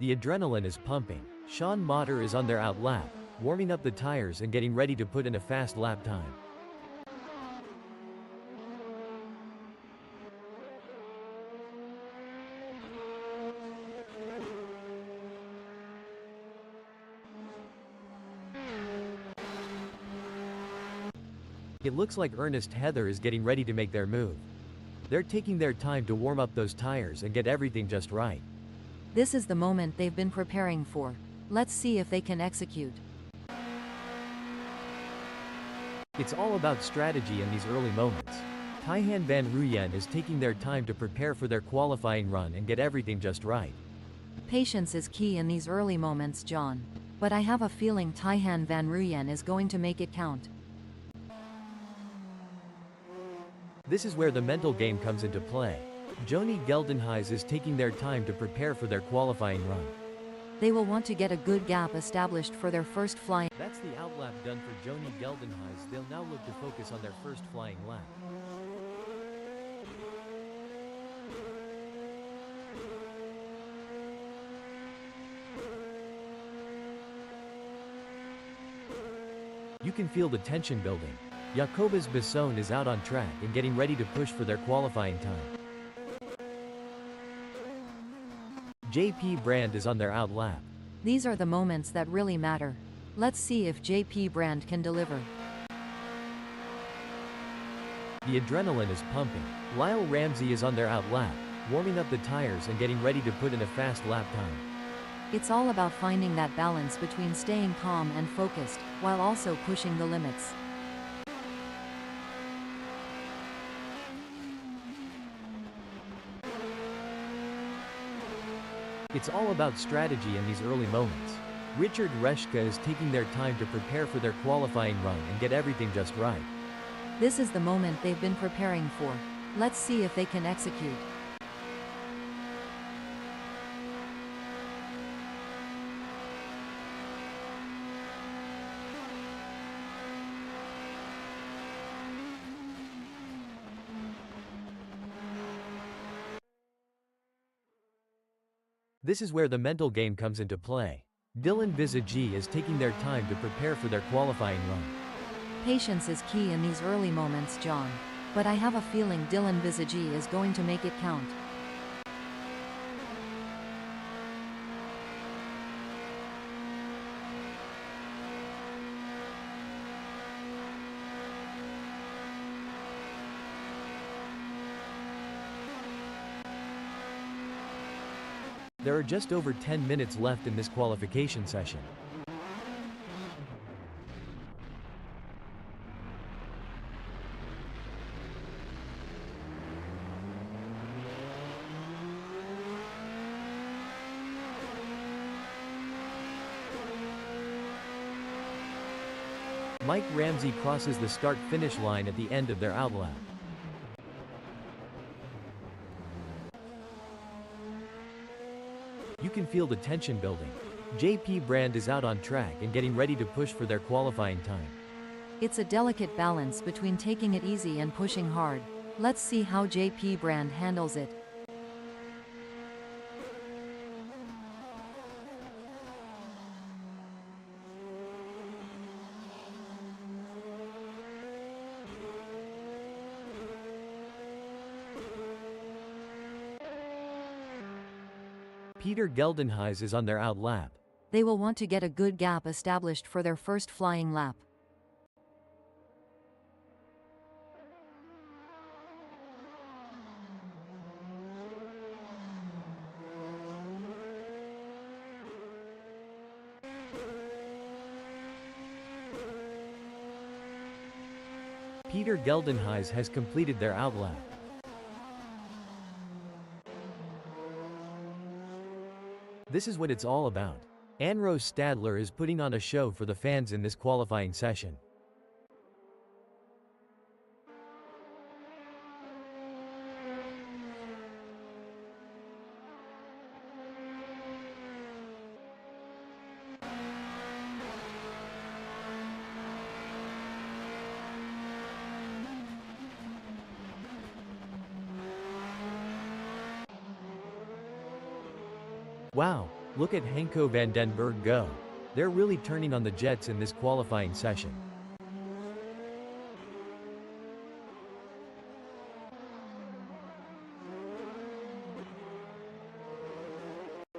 The adrenaline is pumping. Sean Motter is on their out lap, warming up the tires and getting ready to put in a fast lap time. It looks like Ernest Heather is getting ready to make their move. They're taking their time to warm up those tires and get everything just right. This is the moment they've been preparing for. Let's see if they can execute. It's all about strategy in these early moments. Taihan Van Ruyen is taking their time to prepare for their qualifying run and get everything just right. Patience is key in these early moments, John. But I have a feeling Taihan Van Ruyen is going to make it count. This is where the mental game comes into play. Joni Geldenhuys is taking their time to prepare for their qualifying run. They will want to get a good gap established for their first flying. That's the outlap done for Joni Geldenhuys. They'll now look to focus on their first flying lap. You can feel the tension building. Jacobus Besson is out on track and getting ready to push for their qualifying time. JP Brand is on their out lap. These are the moments that really matter. Let's see if JP Brand can deliver. The adrenaline is pumping. Lyle Ramsey is on their out lap, warming up the tires and getting ready to put in a fast lap time. It's all about finding that balance between staying calm and focused, while also pushing the limits. It's all about strategy in these early moments. Richard Reshka is taking their time to prepare for their qualifying run and get everything just right. This is the moment they've been preparing for. Let's see if they can execute. This is where the mental game comes into play. Dylan Visagi is taking their time to prepare for their qualifying run. Patience is key in these early moments, John. But I have a feeling Dylan Visagi is going to make it count. There are just over 10 minutes left in this qualification session. Mike Ramsey crosses the start-finish line at the end of their outlap. You can feel the tension building. JP Brand is out on track and getting ready to push for their qualifying time. It's a delicate balance between taking it easy and pushing hard. Let's see how JP Brand handles it. Peter Geldenhuys is on their out lap. They will want to get a good gap established for their first flying lap. Peter Geldenhuys has completed their out lap. This is what it's all about. Anne-Rose Stadler is putting on a show for the fans in this qualifying session. Wow, Look at Henko van den Berg go. They're really turning on the jets in this qualifying session.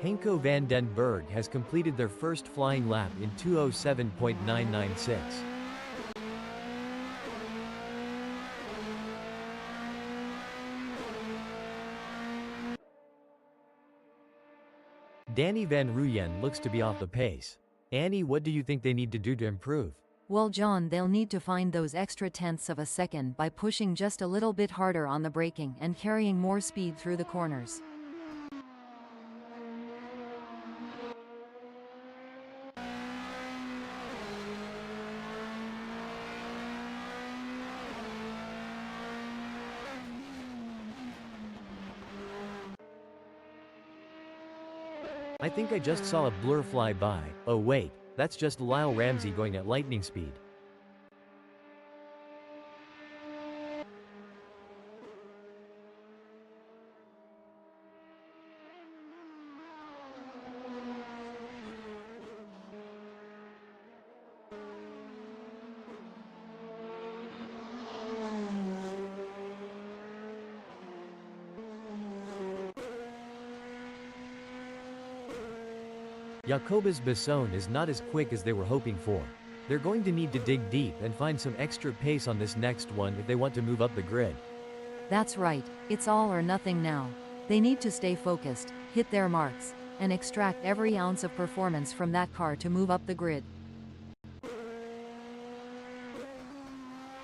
Henko van den Berg has completed their first flying lap in 2:07.996. Danny van Ruyen looks to be off the pace. Annie, what do you think they need to do to improve? Well, John, they'll need to find those extra tenths of a second by pushing just a little bit harder on the braking and carrying more speed through the corners. I think I just saw a blur fly by. Oh wait, that's just Lyle Ramsey going at lightning speed. Jacobus Besson is not as quick as they were hoping for. They're going to need to dig deep and find some extra pace on this next one if they want to move up the grid. That's right, it's all or nothing now. They need to stay focused, hit their marks, and extract every ounce of performance from that car to move up the grid.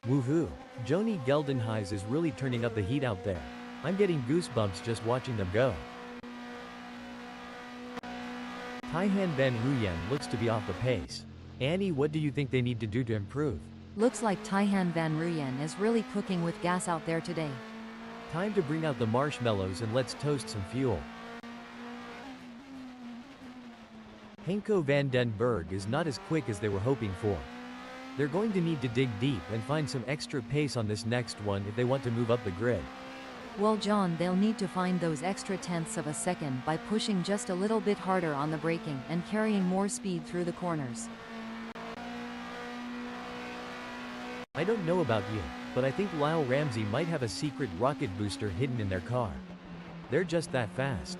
Woohoo! Joni Geldenhuys is really turning up the heat out there. I'm getting goosebumps just watching them go. Taihan van Ruyen looks to be off the pace. Annie, what do you think they need to do to improve? Looks like Taihan van Ruyen is really cooking with gas out there today. Time to bring out the marshmallows and let's toast some fuel. Henko van den Berg is not as quick as they were hoping for. They're going to need to dig deep and find some extra pace on this next one if they want to move up the grid. Well, John, they'll need to find those extra tenths of a second by pushing just a little bit harder on the braking and carrying more speed through the corners. I don't know about you, but I think Lyle Ramsey might have a secret rocket booster hidden in their car. They're just that fast.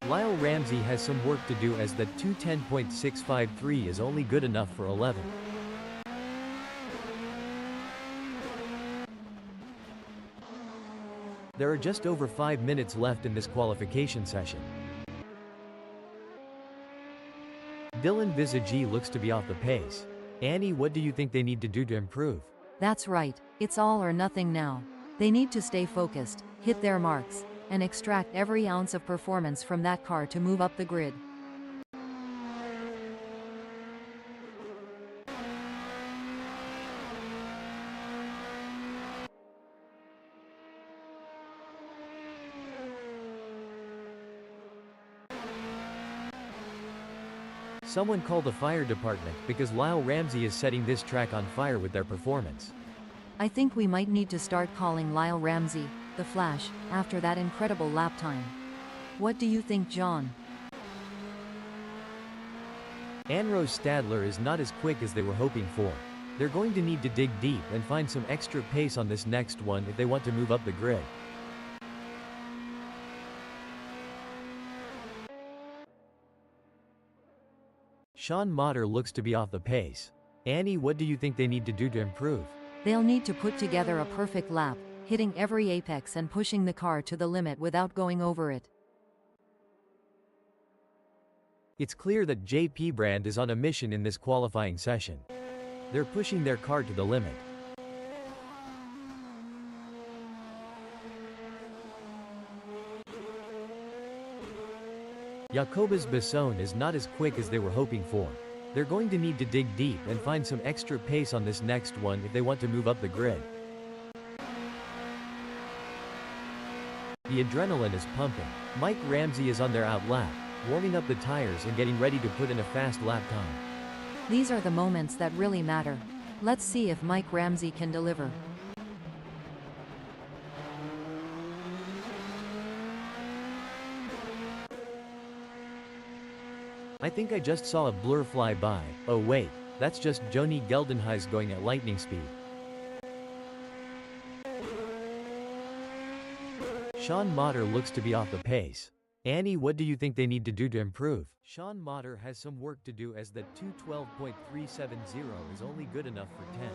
Lyle Ramsey has some work to do as that 2:10.653 is only good enough for 11. There are just over 5 minutes left in this qualification session. Dylan Visagi looks to be off the pace. Annie, what do you think they need to do to improve? That's right, it's all or nothing now. They need to stay focused, hit their marks, and extract every ounce of performance from that car to move up the grid. Someone call the fire department because Lyle Ramsey is setting this track on fire with their performance. I think we might need to start calling Lyle Ramsey the Flash after that incredible lap time. What do you think, John? Anrose Stadler is not as quick as they were hoping for. They're going to need to dig deep and find some extra pace on this next one if they want to move up the grid. Sean Motter looks to be off the pace. Annie, what do you think they need to do to improve? They'll need to put together a perfect lap, hitting every apex and pushing the car to the limit without going over it. It's clear that JP Brand is on a mission in this qualifying session. They're pushing their car to the limit. Jacobus Besson is not as quick as they were hoping for. They're going to need to dig deep and find some extra pace on this next one if they want to move up the grid. The adrenaline is pumping. Mike Ramsey is on their out lap, warming up the tires and getting ready to put in a fast lap time. These are the moments that really matter. Let's see if Mike Ramsey can deliver. I think I just saw a blur fly by. Oh wait, that's just Joni Geldenhuys going at lightning speed. Sean Motter looks to be off the pace. Annie, what do you think they need to do to improve? Sean Motter has some work to do, as the 2:12.370 is only good enough for 10.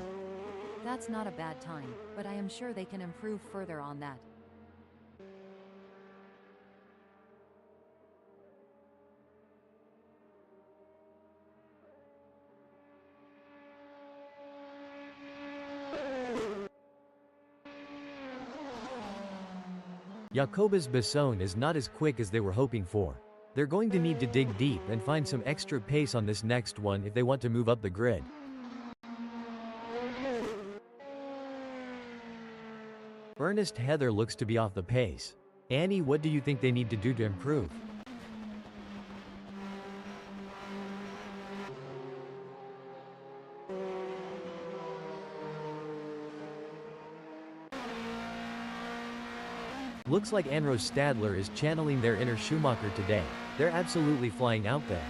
That's not a bad time, but I am sure they can improve further on that. Jacobus Besson is not as quick as they were hoping for. They're going to need to dig deep and find some extra pace on this next one if they want to move up the grid. Ernest Heather looks to be off the pace. Annie, what do you think they need to do to improve? Looks like Anrose Stadler is channeling their inner Schumacher today. They're absolutely flying out there.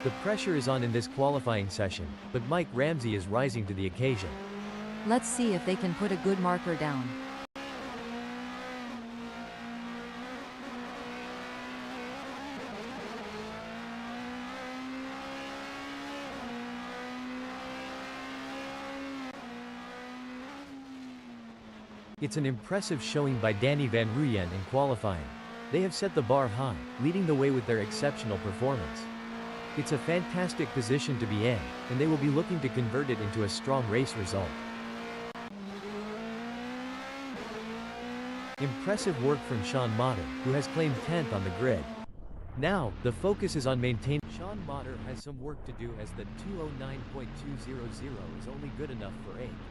The pressure is on in this qualifying session, but Mike Ramsey is rising to the occasion. Let's see if they can put a good marker down. It's an impressive showing by Danny Van Ruyen in qualifying. They have set the bar high, leading the way with their exceptional performance. It's a fantastic position to be in, and they will be looking to convert it into a strong race result. Impressive work from Sean Motter, who has claimed 10th on the grid. Now, the focus is on maintaining. Sean Motter has some work to do, as the 2:09.200 is only good enough for 8th.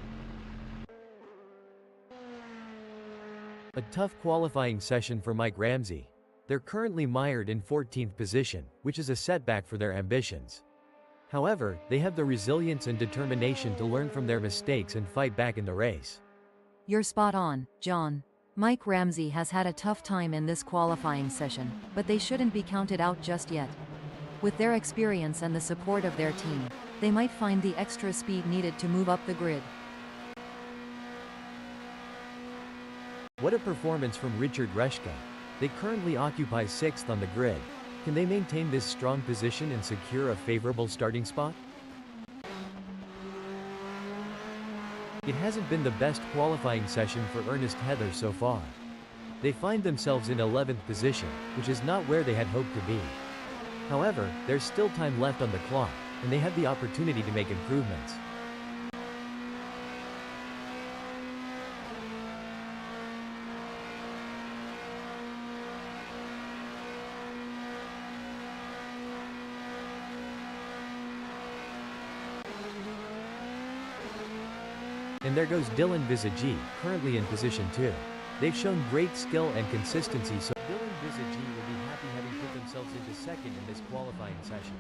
A tough qualifying session for Mike Ramsey. They're currently mired in 14th position, which is a setback for their ambitions. However, they have the resilience and determination to learn from their mistakes and fight back in the race. You're spot on, John. Mike Ramsey has had a tough time in this qualifying session, but they shouldn't be counted out just yet. With their experience and the support of their team, they might find the extra speed needed to move up the grid. What a performance from Richard Reshka. They currently occupy 6th on the grid. Can they maintain this strong position and secure a favorable starting spot? It hasn't been the best qualifying session for Ernest Heather so far. They find themselves in 11th position, which is not where they had hoped to be. However, there's still time left on the clock, and they have the opportunity to make improvements. And there goes Dylan Visagi, currently in position 2. They've shown great skill and consistency, so Dylan Visagi will be happy having put themselves into 2nd in this qualifying session.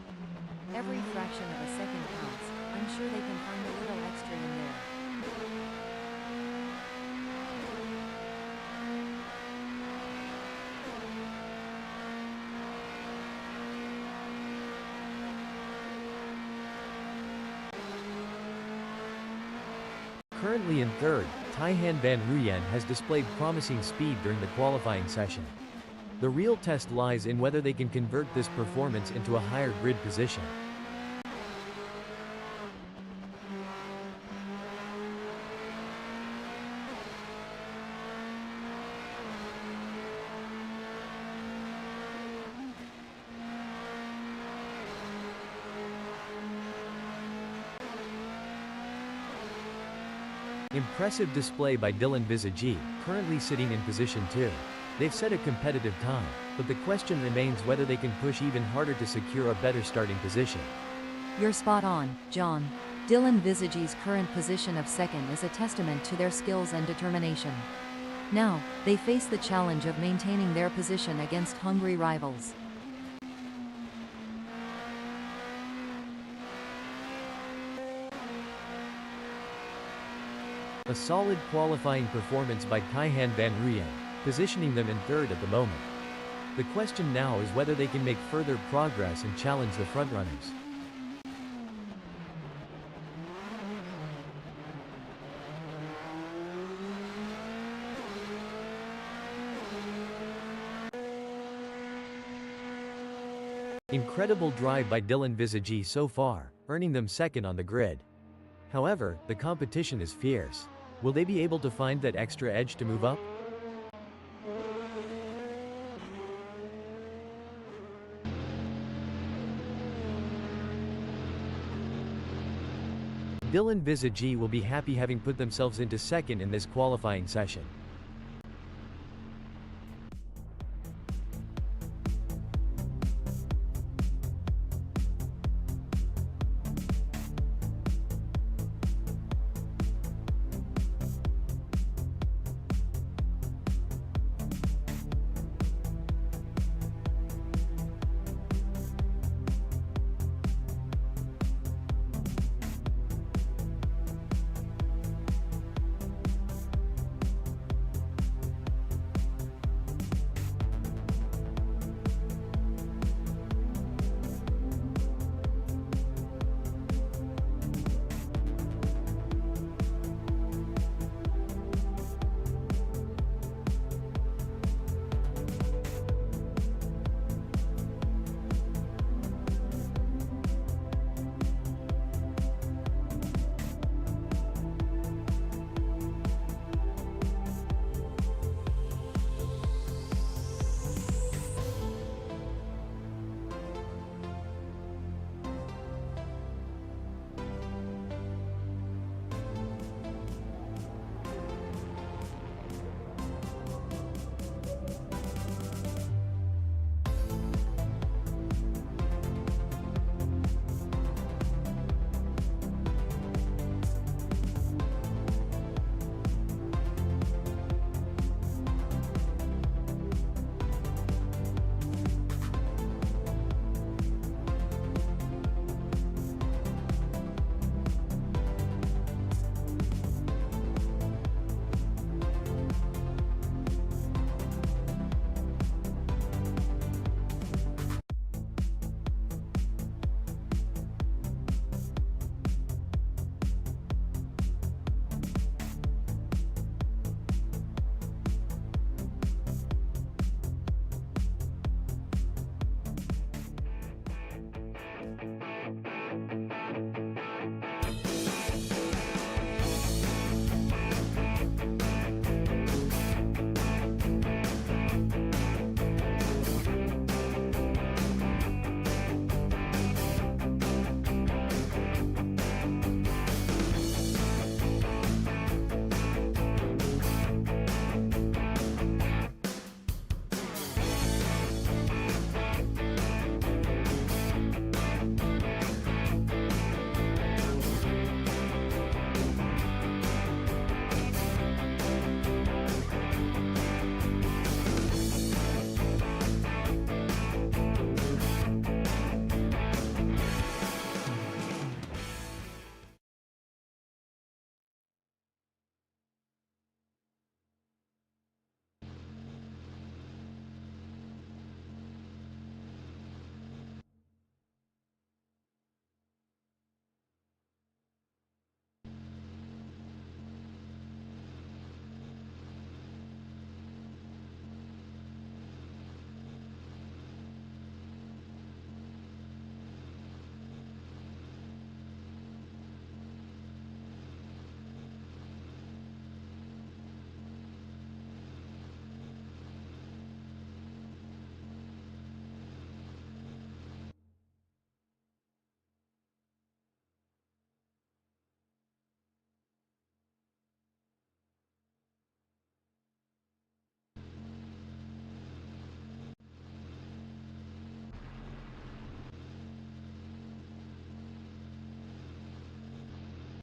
Every fraction of a second counts. I'm sure they can find a little extra in there. Currently in 3rd, Taihan Van Ruyen has displayed promising speed during the qualifying session. The real test lies in whether they can convert this performance into a higher grid position. Impressive display by Dylan Visagi, currently sitting in position 2. They've set a competitive time, but the question remains whether they can push even harder to secure a better starting position. You're spot on, John. Dylan Visage's current position of second is a testament to their skills and determination. Now, they face the challenge of maintaining their position against hungry rivals. A solid qualifying performance by Kaihan Van Rooyen, positioning them in third at the moment. The question now is whether they can make further progress and challenge the frontrunners. Incredible drive by Dylan Visage so far, earning them second on the grid. However, the competition is fierce. Will they be able to find that extra edge to move up? Dylan Visage will be happy having put themselves into second in this qualifying session.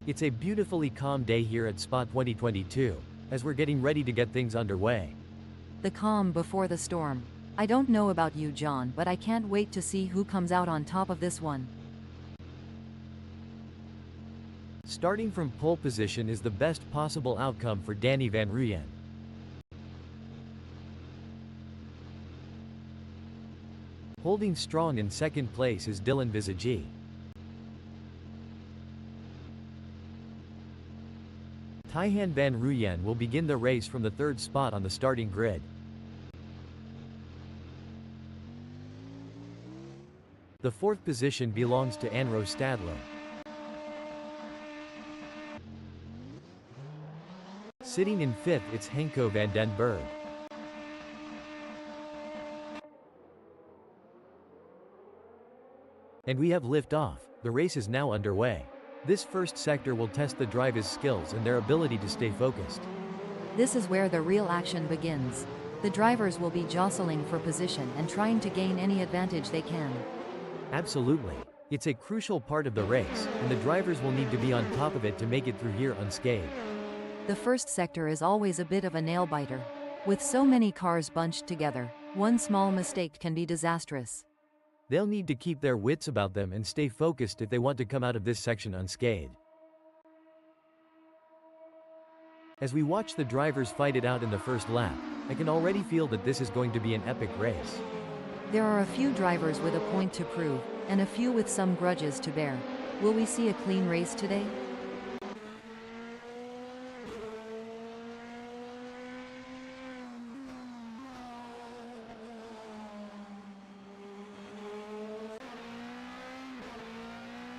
It's a beautifully calm day here at Spa 2022, as we're getting ready to get things underway. The calm before the storm. I don't know about you, John, but I can't wait to see who comes out on top of this one. Starting from pole position is the best possible outcome for Danny Van Rooyen. Holding strong in second place is Dylan Visagi. Taihan Van Rooyen will begin the race from the third spot on the starting grid. The fourth position belongs to Anro Stadler. Sitting in fifth, it's Henko van den Berg. And we have liftoff. The race is now underway. This first sector will test the drivers' skills and their ability to stay focused. This is where the real action begins. The drivers will be jostling for position and trying to gain any advantage they can. Absolutely. It's a crucial part of the race, and the drivers will need to be on top of it to make it through here unscathed. The first sector is always a bit of a nail-biter. With so many cars bunched together, one small mistake can be disastrous. They'll need to keep their wits about them and stay focused if they want to come out of this section unscathed. As we watch the drivers fight it out in the first lap, I can already feel that this is going to be an epic race. There are a few drivers with a point to prove, and a few with some grudges to bear. Will we see a clean race today?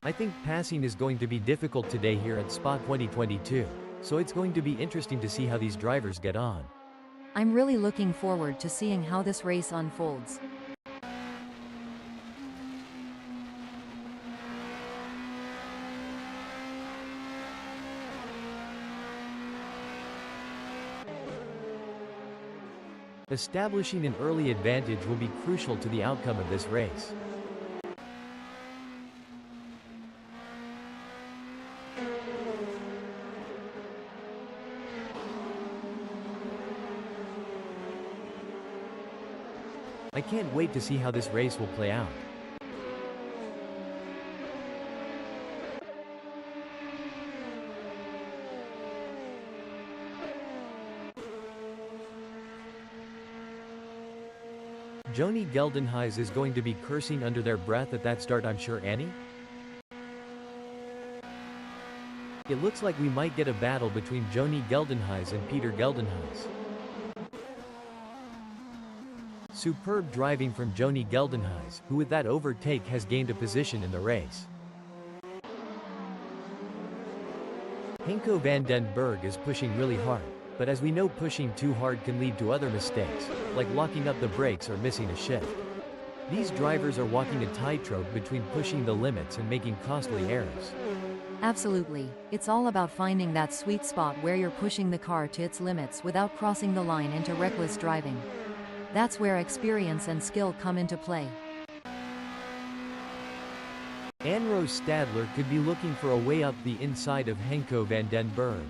I think passing is going to be difficult today here at Spa 2022, so it's going to be interesting to see how these drivers get on. I'm really looking forward to seeing how this race unfolds. Establishing an early advantage will be crucial to the outcome of this race. I can't wait to see how this race will play out. Joni Geldenhuys is going to be cursing under their breath at that start, I'm sure, Annie? It looks like we might get a battle between Joni Geldenhuys and Peter Geldenhuys. Superb driving from Joni Geldenhuys, who with that overtake has gained a position in the race. Henko van den Berg is pushing really hard, but as we know, pushing too hard can lead to other mistakes, like locking up the brakes or missing a shift. These drivers are walking a tightrope between pushing the limits and making costly errors. Absolutely. It's all about finding that sweet spot where you're pushing the car to its limits without crossing the line into reckless driving. That's where experience and skill come into play. Anro Stadler could be looking for a way up the inside of Henko van den Berg.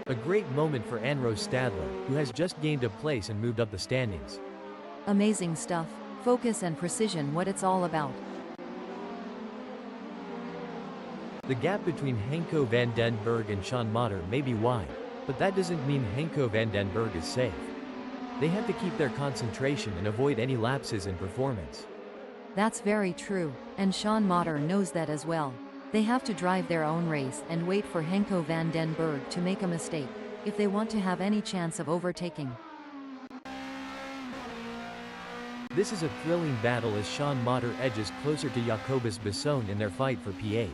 A great moment for Anro Stadler, who has just gained a place and moved up the standings. Amazing stuff. Focus and precision, what it's all about. The gap between Henko van den Berg and Sean Motter may be wide, but that doesn't mean Henko van den Berg is safe. They have to keep their concentration and avoid any lapses in performance. That's very true, and Sean Motter knows that as well. They have to drive their own race and wait for Henko van den Berg to make a mistake, if they want to have any chance of overtaking. This is a thrilling battle as Sean Motter edges closer to Jacobus Besson in their fight for P8.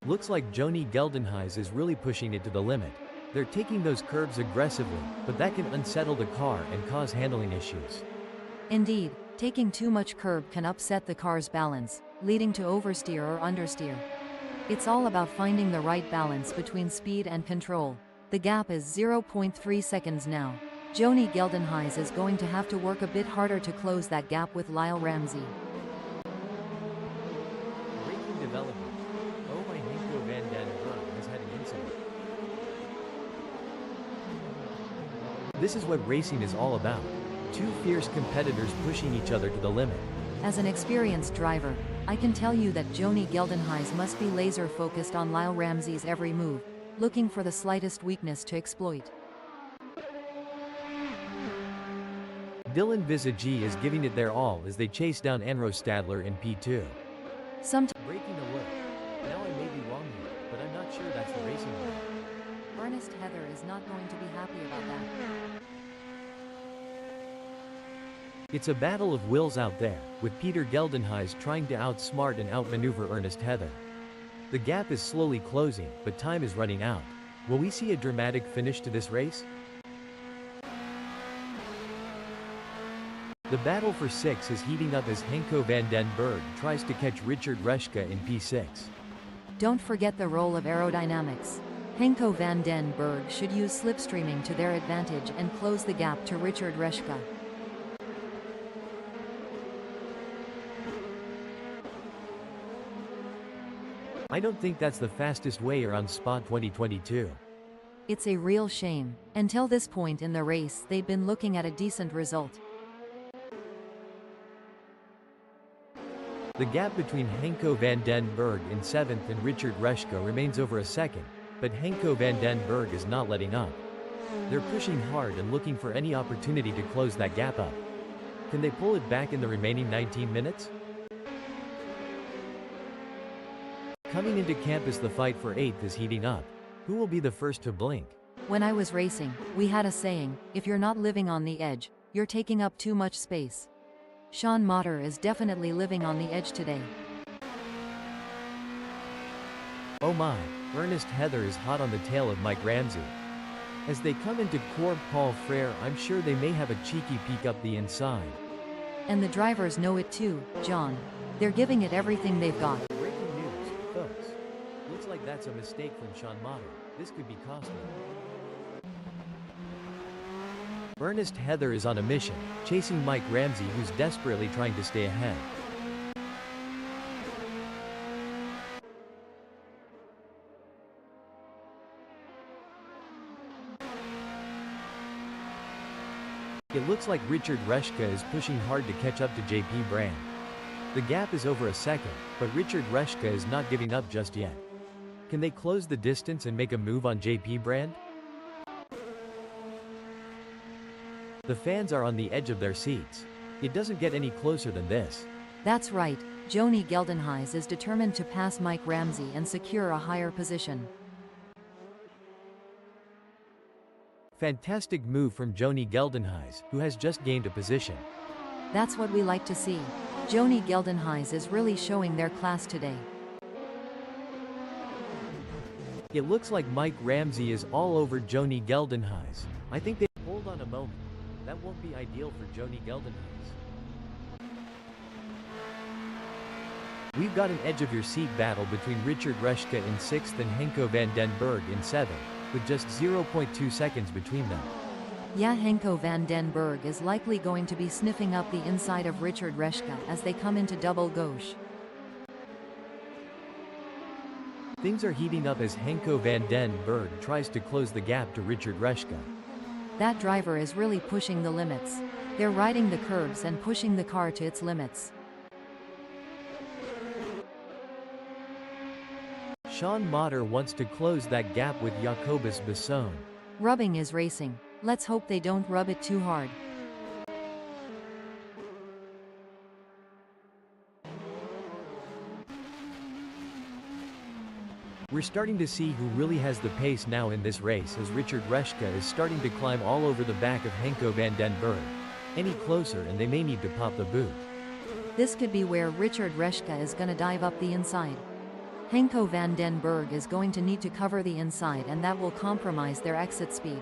Looks like Joni Geldenhuys is really pushing it to the limit. They're taking those curves aggressively, but that can unsettle the car and cause handling issues. Indeed, taking too much curb can upset the car's balance, leading to oversteer or understeer. It's all about finding the right balance between speed and control. The gap is 0.3 seconds now. Joni Geldenhuys is going to have to work a bit harder to close that gap with Lyle Ramsey. Breaking development. Oh my, Henko van den Berg has had an incident. This is what racing is all about. Two fierce competitors pushing each other to the limit. As an experienced driver, I can tell you that Joni Geldenhuys must be laser focused on Lyle Ramsey's every move, looking for the slightest weakness to exploit. Dylan Visagi is giving it their all as they chase down Anro Stadler in P2. Breaking alert. Now I may be wrong here, but I'm not sure that's the racing way. Ernest Heather is not going to be happy about that. It's a battle of wills out there, with Peter Geldenhuys trying to outsmart and outmaneuver Ernest Heather. The gap is slowly closing, but time is running out. Will we see a dramatic finish to this race? The battle for 6 is heating up as Henko van den Berg tries to catch Richard Reschke in P6. Don't forget the role of aerodynamics. Henko van den Berg should use slipstreaming to their advantage and close the gap to Richard Reschke. I don't think that's the fastest way around Spa 2022. It's a real shame. Until this point in the race, they'd been looking at a decent result. The gap between Henko van den Berg in 7th and Richard Reschke remains over a second, but Henko van den Berg is not letting up. They're pushing hard and looking for any opportunity to close that gap up. Can they pull it back in the remaining 19 minutes? Coming into campus, the fight for 8th is heating up. Who will be the first to blink? When I was racing, we had a saying, if you're not living on the edge, you're taking up too much space. Sean Motter is definitely living on the edge today. Oh my, Ernest Heather is hot on the tail of Mike Ramsey. As they come into Corps Paul Frere, I'm sure they may have a cheeky peek up the inside. And the drivers know it too, John. They're giving it everything they've got. Breaking news, folks. Looks like that's a mistake from Sean Motter. This could be costly. Ernest Heather is on a mission, chasing Mike Ramsey, who's desperately trying to stay ahead. It looks like Richard Reschke is pushing hard to catch up to JP Brand. The gap is over a second, but Richard Reschke is not giving up just yet. Can they close the distance and make a move on JP Brand? The fans are on the edge of their seats. It doesn't get any closer than this. That's right, Joni Geldenhuys is determined to pass Mike Ramsey and secure a higher position. Fantastic move from Joni Geldenhuys, who has just gained a position. That's what we like to see. Joni Geldenhuys is really showing their class today. It looks like Mike Ramsey is all over Joni Geldenhuys. I think they... Hold on a moment. That won't be ideal for Joni Geldenhuys. We've got an edge-of-your-seat battle between Richard Reschke in 6th and Henko van den Berg in 7th, with just 0.2 seconds between them. Yeah, Henko van den Berg is likely going to be sniffing up the inside of Richard Reschke as they come into double gauche. Things are heating up as Henko van den Berg tries to close the gap to Richard Reschke. That driver is really pushing the limits. They're riding the curves and pushing the car to its limits. Sean Motter wants to close that gap with Jacobus Besson. Rubbing is racing. Let's hope they don't rub it too hard. We're starting to see who really has the pace now in this race, as Richard Reschke is starting to climb all over the back of Henko van den Berg. Any closer and they may need to pop the boot. This could be where Richard Reschke is gonna dive up the inside. Henko van den Berg is going to need to cover the inside, and that will compromise their exit speed.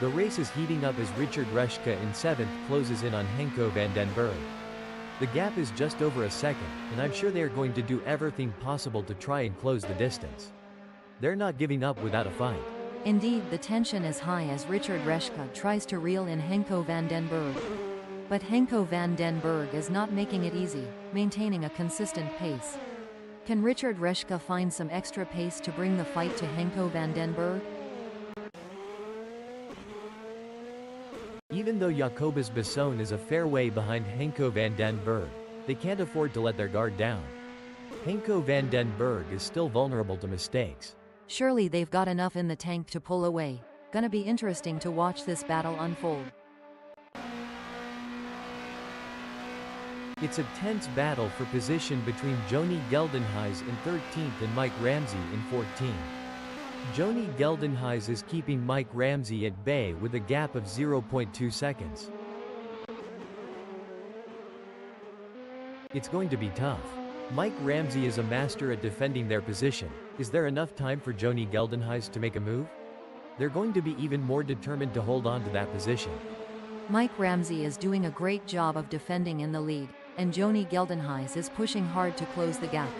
The race is heating up as Richard Reschke in 7th closes in on Henko van den Berg. The gap is just over a second, and I'm sure they are going to do everything possible to try and close the distance. They're not giving up without a fight. Indeed, the tension is high as Richard Reschke tries to reel in Henko van den Berg. But Henko van den Berg is not making it easy, maintaining a consistent pace. Can Richard Reschke find some extra pace to bring the fight to Henko van den Berg? Even though Jacobus Basson is a fair way behind Henko van den Berg, they can't afford to let their guard down. Henko van den Berg is still vulnerable to mistakes. Surely they've got enough in the tank to pull away. Gonna be interesting to watch this battle unfold. It's a tense battle for position between Joni Geldenhuys in 13th and Mike Ramsey in 14th. Joni Geldenhuys is keeping Mike Ramsey at bay with a gap of 0.2 seconds. It's going to be tough. Mike Ramsey is a master at defending their position. Is there enough time for Joni Geldenhuys to make a move? They're going to be even more determined to hold on to that position. Mike Ramsey is doing a great job of defending in the lead, and Joni Geldenhuys is pushing hard to close the gap.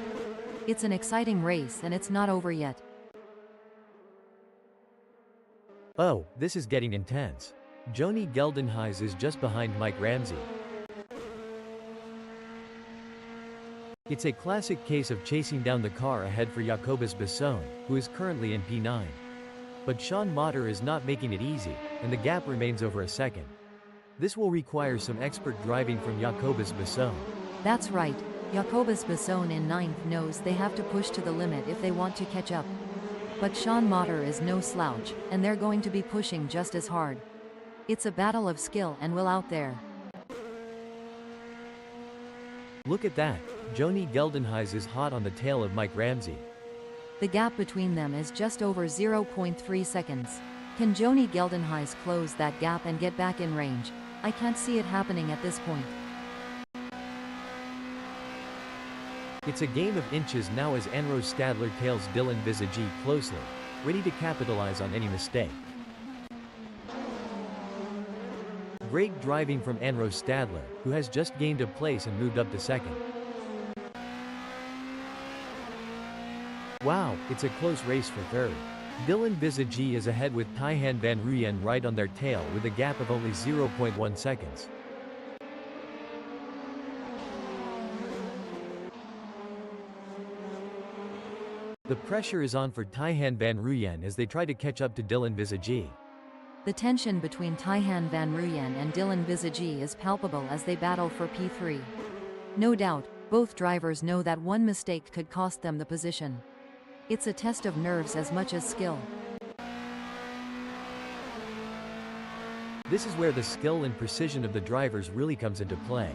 It's an exciting race and it's not over yet. Oh, this is getting intense. Joni Geldenhuys is just behind Mike Ramsey. It's a classic case of chasing down the car ahead for Jacobus Basson, who is currently in P9. But Sean Motter is not making it easy, and the gap remains over a second. This will require some expert driving from Jacobus Basson. That's right, Jacobus Basson in 9th knows they have to push to the limit if they want to catch up. But Sean Motter is no slouch, and they're going to be pushing just as hard. It's a battle of skill and will out there. Look at that, Joni Geldenhuys is hot on the tail of Mike Ramsey. The gap between them is just over 0.3 seconds. Can Joni Geldenhuys close that gap and get back in range? I can't see it happening at this point. It's a game of inches now as Anrose Stadler tails Dylan Visagi closely, ready to capitalize on any mistake. Great driving from Anrose Stadler, who has just gained a place and moved up to second. Wow, it's a close race for third. Dylan Visagi is ahead with Tijhan van Ruyen right on their tail with a gap of only 0.1 seconds. The pressure is on for Tijhan van Ruyen as they try to catch up to Dylan Visagi. The tension between Tijhan van Ruyen and Dylan Visagi is palpable as they battle for P3. No doubt, both drivers know that one mistake could cost them the position. It's a test of nerves as much as skill. This is where the skill and precision of the drivers really comes into play.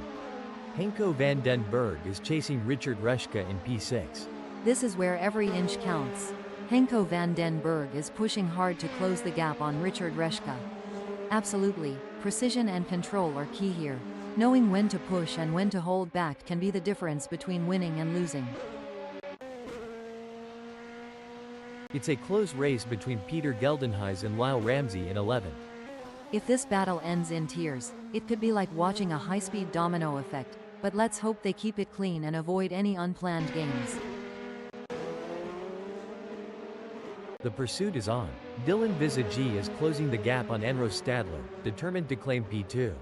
Henko van den Berg is chasing Richard Reschke in P6. This is where every inch counts. Henko van den Berg is pushing hard to close the gap on Richard Reschke. Absolutely, precision and control are key here. Knowing when to push and when to hold back can be the difference between winning and losing. It's a close race between Peter Geldenhuys and Lyle Ramsey in 11th. If this battle ends in tears, it could be like watching a high-speed domino effect, but let's hope they keep it clean and avoid any unplanned games. The pursuit is on. Dylan Visagi is closing the gap on Anrose Stadler, determined to claim P2.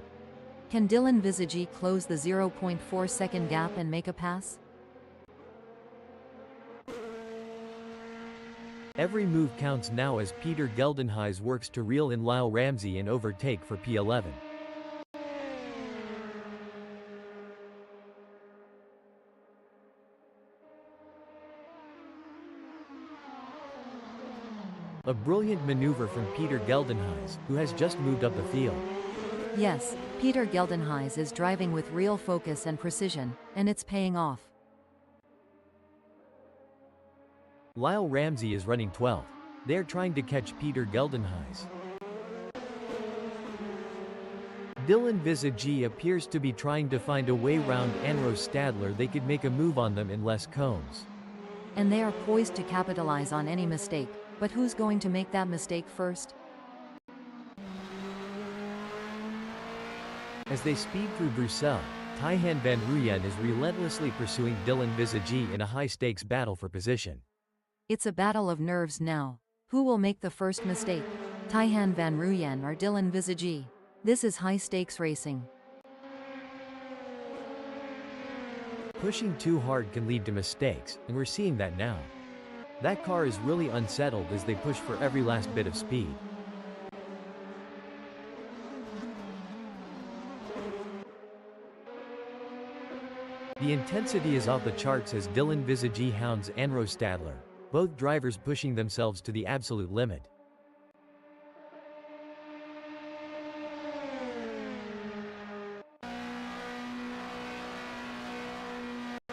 Can Dylan Visagi close the 0.4 second gap and make a pass? Every move counts now as Peter Geldenhuys works to reel in Lyle Ramsey and overtake for P11. A brilliant maneuver from Peter Geldenhuys, who has just moved up the field. Yes, Peter Geldenhuys is driving with real focus and precision, and it's paying off. Lyle Ramsey is running 12th. They're trying to catch Peter Geldenhuys. Dylan Visagi appears to be trying to find a way round Anrose Stadler. They could make a move on them in less cones. And they are poised to capitalize on any mistake, but who's going to make that mistake first? As they speed through Bruxelles, Taihan Van Ruyen is relentlessly pursuing Dylan Visagi in a high-stakes battle for position. It's a battle of nerves now. Who will make the first mistake? Taihan Van Ruyen or Dylan Visagi? This is high-stakes racing. Pushing too hard can lead to mistakes, and we're seeing that now. That car is really unsettled as they push for every last bit of speed. The intensity is off the charts as Dylan Visagi hounds Anro Stadler, both drivers pushing themselves to the absolute limit.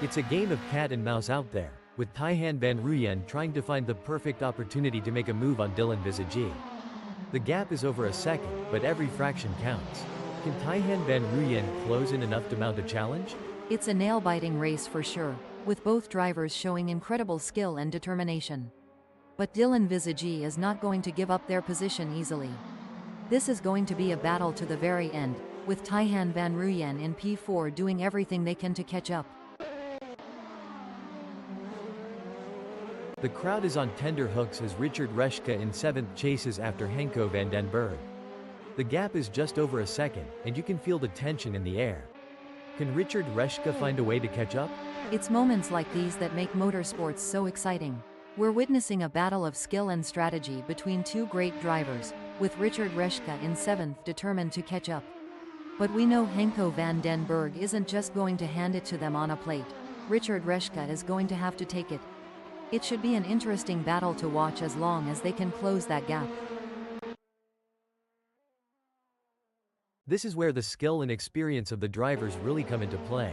It's a game of cat and mouse out there, with Taihan Van Ruyen trying to find the perfect opportunity to make a move on Dylan Visagi. The gap is over a second, but every fraction counts. Can Taihan Van Ruyen close in enough to mount a challenge? It's a nail-biting race for sure, with both drivers showing incredible skill and determination. But Dylan Visagi is not going to give up their position easily. This is going to be a battle to the very end, with Taihan Van Ruyen in P4 doing everything they can to catch up. The crowd is on tender hooks as Richard Reschke in 7th chases after Henko van den Berg. The gap is just over a second, and you can feel the tension in the air. Can Richard Reschke find a way to catch up? It's moments like these that make motorsports so exciting. We're witnessing a battle of skill and strategy between two great drivers, with Richard Reschke in 7th determined to catch up. But we know Henko van den Berg isn't just going to hand it to them on a plate. Richard Reschke is going to have to take it. It should be an interesting battle to watch as long as they can close that gap. This is where the skill and experience of the drivers really come into play.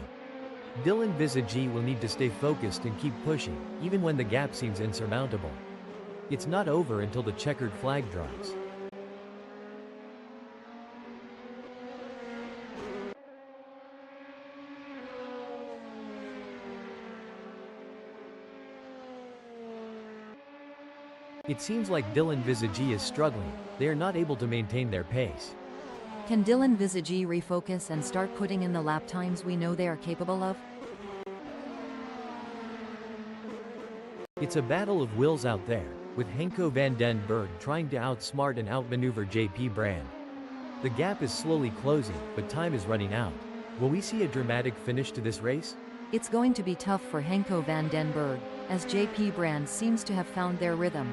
Dylan Visagi will need to stay focused and keep pushing, even when the gap seems insurmountable. It's not over until the checkered flag drops. It seems like Dylan Visagi is struggling. They are not able to maintain their pace. Can Dylan Visagi refocus and start putting in the lap times we know they are capable of? It's a battle of wills out there, with Henko van den Berg trying to outsmart and outmaneuver JP Brand. The gap is slowly closing, but time is running out. Will we see a dramatic finish to this race? It's going to be tough for Henko van den Berg, as JP Brand seems to have found their rhythm.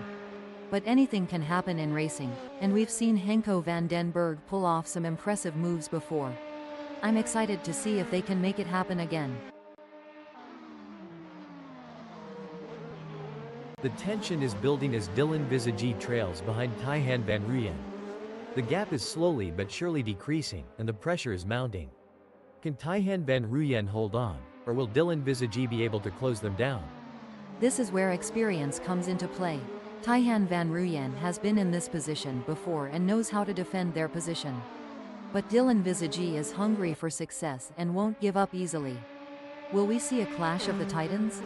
But anything can happen in racing, and we've seen Henko van den Berg pull off some impressive moves before. I'm excited to see if they can make it happen again. The tension is building as Dylan Visagi trails behind Taihan van Ruyen. The gap is slowly but surely decreasing, and the pressure is mounting. Can Taihan van Ruyen hold on, or will Dylan Visagi be able to close them down? This is where experience comes into play. Taihan van Ruyen has been in this position before and knows how to defend their position. But Dylan Visagi is hungry for success and won't give up easily. Will we see a clash of the titans?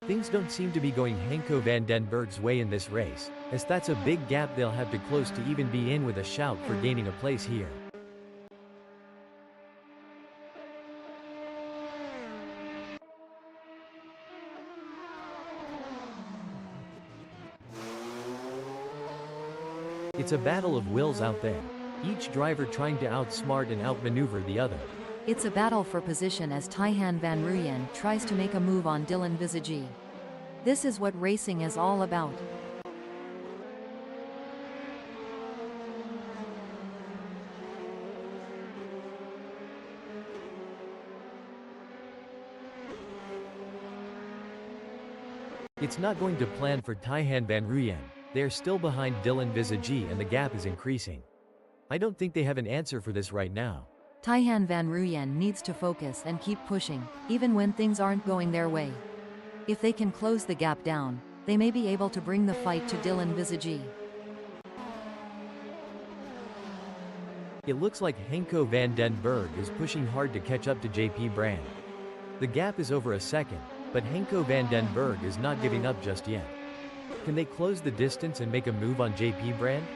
Things don't seem to be going Henko van den Berg's way in this race, as that's a big gap they'll have to close to even be in with a shout for gaining a place here. It's a battle of wills out there, each driver trying to outsmart and outmaneuver the other. It's a battle for position as Taihan van Ruyen tries to make a move on Dylan Visagi. This is what racing is all about. It's not going to plan for Taihan van Ruyen. They are still behind Dylan Visagi and the gap is increasing. I don't think they have an answer for this right now. Taihan van Ruyen needs to focus and keep pushing, even when things aren't going their way. If they can close the gap down, they may be able to bring the fight to Dylan Visagi. It looks like Henko van den Berg is pushing hard to catch up to JP Brand. The gap is over a second, but Henko van den Berg is not giving up just yet. Can they close the distance and make a move on JP Brand?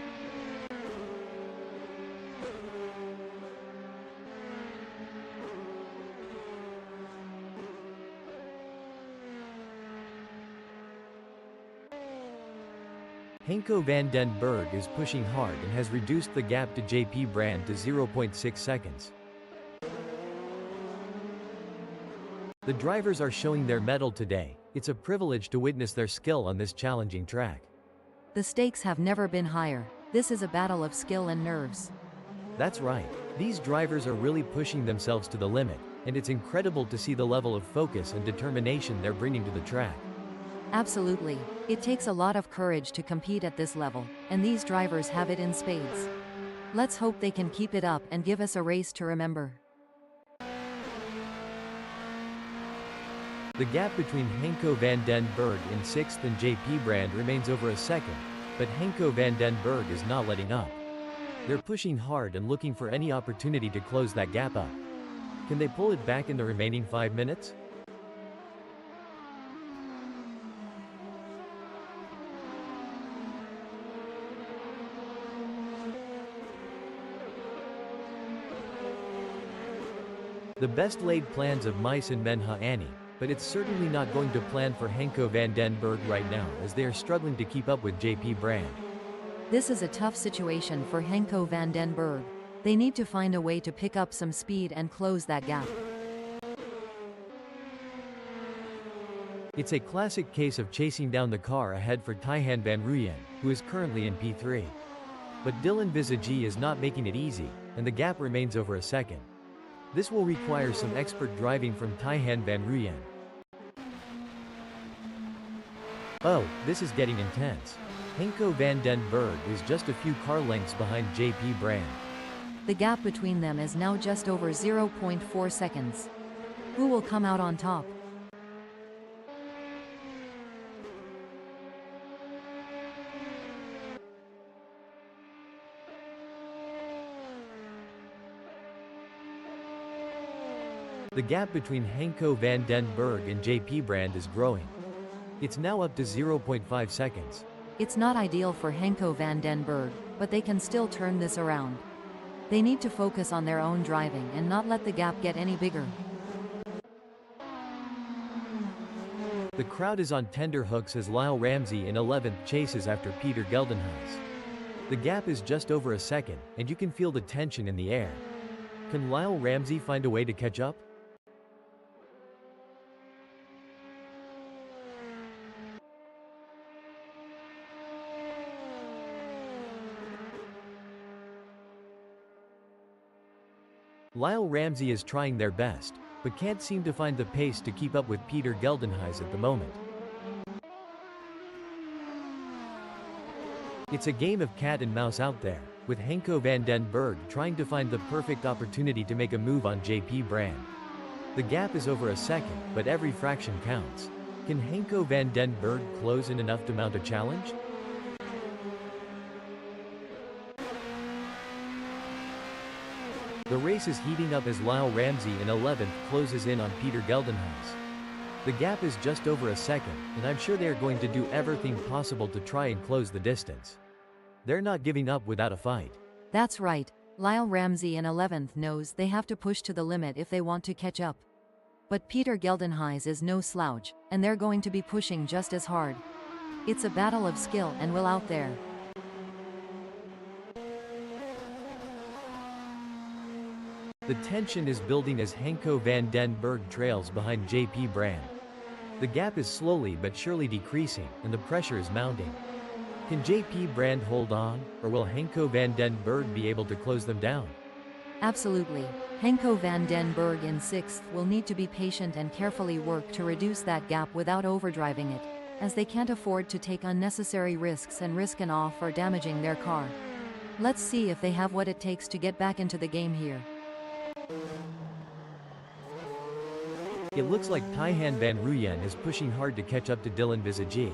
Henko van den Berg is pushing hard and has reduced the gap to JP Brand to 0.6 seconds. The drivers are showing their mettle today. It's a privilege to witness their skill on this challenging track. The stakes have never been higher. This is a battle of skill and nerves. That's right. These drivers are really pushing themselves to the limit, and it's incredible to see the level of focus and determination they're bringing to the track. Absolutely. It takes a lot of courage to compete at this level, and these drivers have it in spades. Let's hope they can keep it up and give us a race to remember. The gap between Henko van den Berg in 6th and JP Brand remains over a second, but Henko van den Berg is not letting up. They're pushing hard and looking for any opportunity to close that gap up. Can they pull it back in the remaining 5 minutes? The best laid plans of mice and men Annie, but it's certainly not going to plan for Henko van den Berg right now as they are struggling to keep up with JP Brand. This is a tough situation for Henko van den Berg. They need to find a way to pick up some speed and close that gap. It's a classic case of chasing down the car ahead for Tijhan van Ruyen, who is currently in P3. But Dylan Visagi is not making it easy, and the gap remains over a second. This will require some expert driving from Tijhan van Ruyen. Oh, this is getting intense. Henko van den Berg is just a few car lengths behind JP Brand. The gap between them is now just over 0.4 seconds. Who will come out on top? The gap between Henko van den Berg and JP Brand is growing. It's now up to 0.5 seconds. It's not ideal for Henko van den Berg, but they can still turn this around. They need to focus on their own driving and not let the gap get any bigger. The crowd is on tender hooks as Lyle Ramsey in 11th chases after Peter Geldenhuis. The gap is just over a second, and you can feel the tension in the air. Can Lyle Ramsey find a way to catch up? Lyle Ramsey is trying their best, but can't seem to find the pace to keep up with Peter Geldenhuis at the moment. It's a game of cat and mouse out there, with Henko van den Berg trying to find the perfect opportunity to make a move on JP Brand. The gap is over a second, but every fraction counts. Can Henko van den Berg close in enough to mount a challenge? The race is heating up as Lyle Ramsey in 11th closes in on Peter Geldenhuis. The gap is just over a second, and I'm sure they are going to do everything possible to try and close the distance. They're not giving up without a fight. That's right. Lyle Ramsey in 11th knows they have to push to the limit if they want to catch up. But Peter Geldenhuis is no slouch, and they're going to be pushing just as hard. It's a battle of skill and will out there. The tension is building as Henko van den Berg trails behind JP Brand. The gap is slowly but surely decreasing, and the pressure is mounting. Can JP Brand hold on, or will Henko van den Berg be able to close them down? Absolutely. Henko van den Berg in 6th will need to be patient and carefully work to reduce that gap without overdriving it, as they can't afford to take unnecessary risks and risk an off or damaging their car. Let's see if they have what it takes to get back into the game here. It looks like Tijhan van Ruyen is pushing hard to catch up to Dylan Visagi.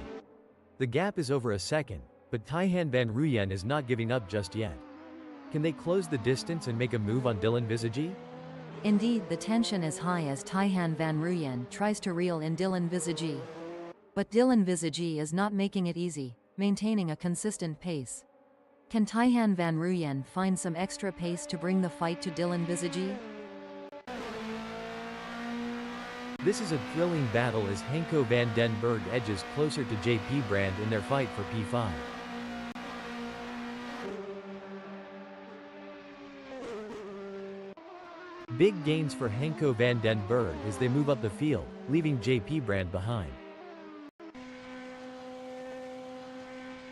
The gap is over a second, but Tijhan van Ruyen is not giving up just yet. Can they close the distance and make a move on Dylan Visagi? Indeed, the tension is high as Tijhan van Ruyen tries to reel in Dylan Visagi. But Dylan Visagi is not making it easy, maintaining a consistent pace. Can Tijhan van Ruyen find some extra pace to bring the fight to Dylan Visagi? This is a thrilling battle as Henko van den Berg edges closer to JP Brand in their fight for P5. Big gains for Henko van den Berg as they move up the field, leaving JP Brand behind.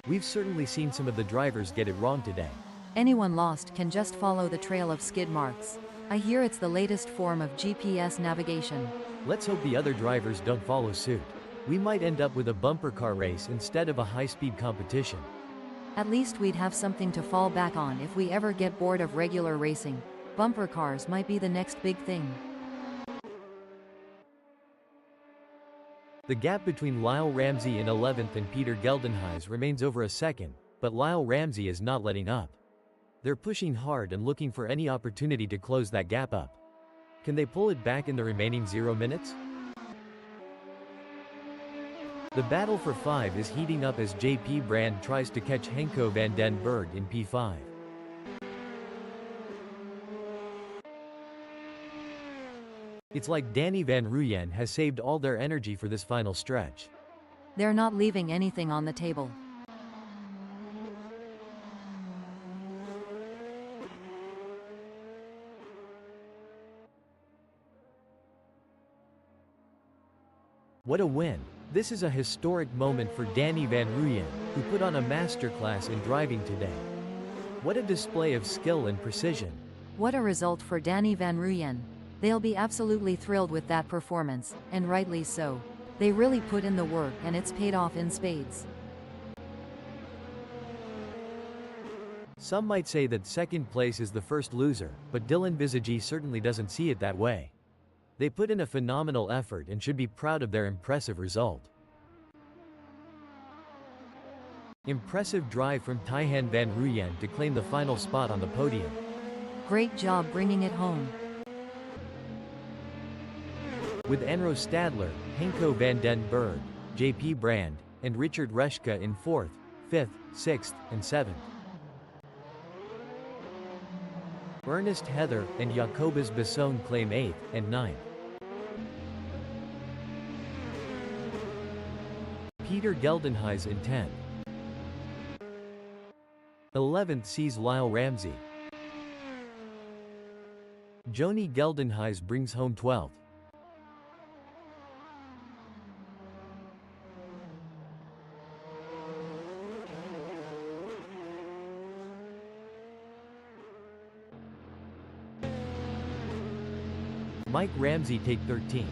We've certainly seen some of the drivers get it wrong today. Anyone lost can just follow the trail of skid marks. I hear it's the latest form of GPS navigation. Let's hope the other drivers don't follow suit. We might end up with a bumper car race instead of a high-speed competition. At least we'd have something to fall back on if we ever get bored of regular racing. Bumper cars might be the next big thing. The gap between Lyle Ramsey in 11th and Peter Geldenhuys remains over a second, but Lyle Ramsey is not letting up. They're pushing hard and looking for any opportunity to close that gap up. Can they pull it back in the remaining 0 minutes? The battle for 5 is heating up as JP Brand tries to catch Henko van den Berg in P5. It's like Danny Van Ruyen has saved all their energy for this final stretch. They're not leaving anything on the table. What a win! This is a historic moment for Danny Van Ruyen, who put on a masterclass in driving today. What a display of skill and precision. What a result for Danny Van Ruyen. They'll be absolutely thrilled with that performance, and rightly so. They really put in the work and it's paid off in spades. Some might say that second place is the first loser, but Dylan Visagi certainly doesn't see it that way. They put in a phenomenal effort and should be proud of their impressive result. Impressive drive from Taihan Van Ruyen to claim the final spot on the podium. Great job bringing it home. With Enro Stadler, Henko van den Berg, JP Brand, and Richard Reschke in 4th, 5th, 6th, and 7th. Ernest Heather and Jacobus Besson claim 8th and 9th. Peter Geldenhuys in 10th. 11th sees Lyle Ramsey. Joni Geldenhuys brings home 12th. Mike Ramsey take 13th.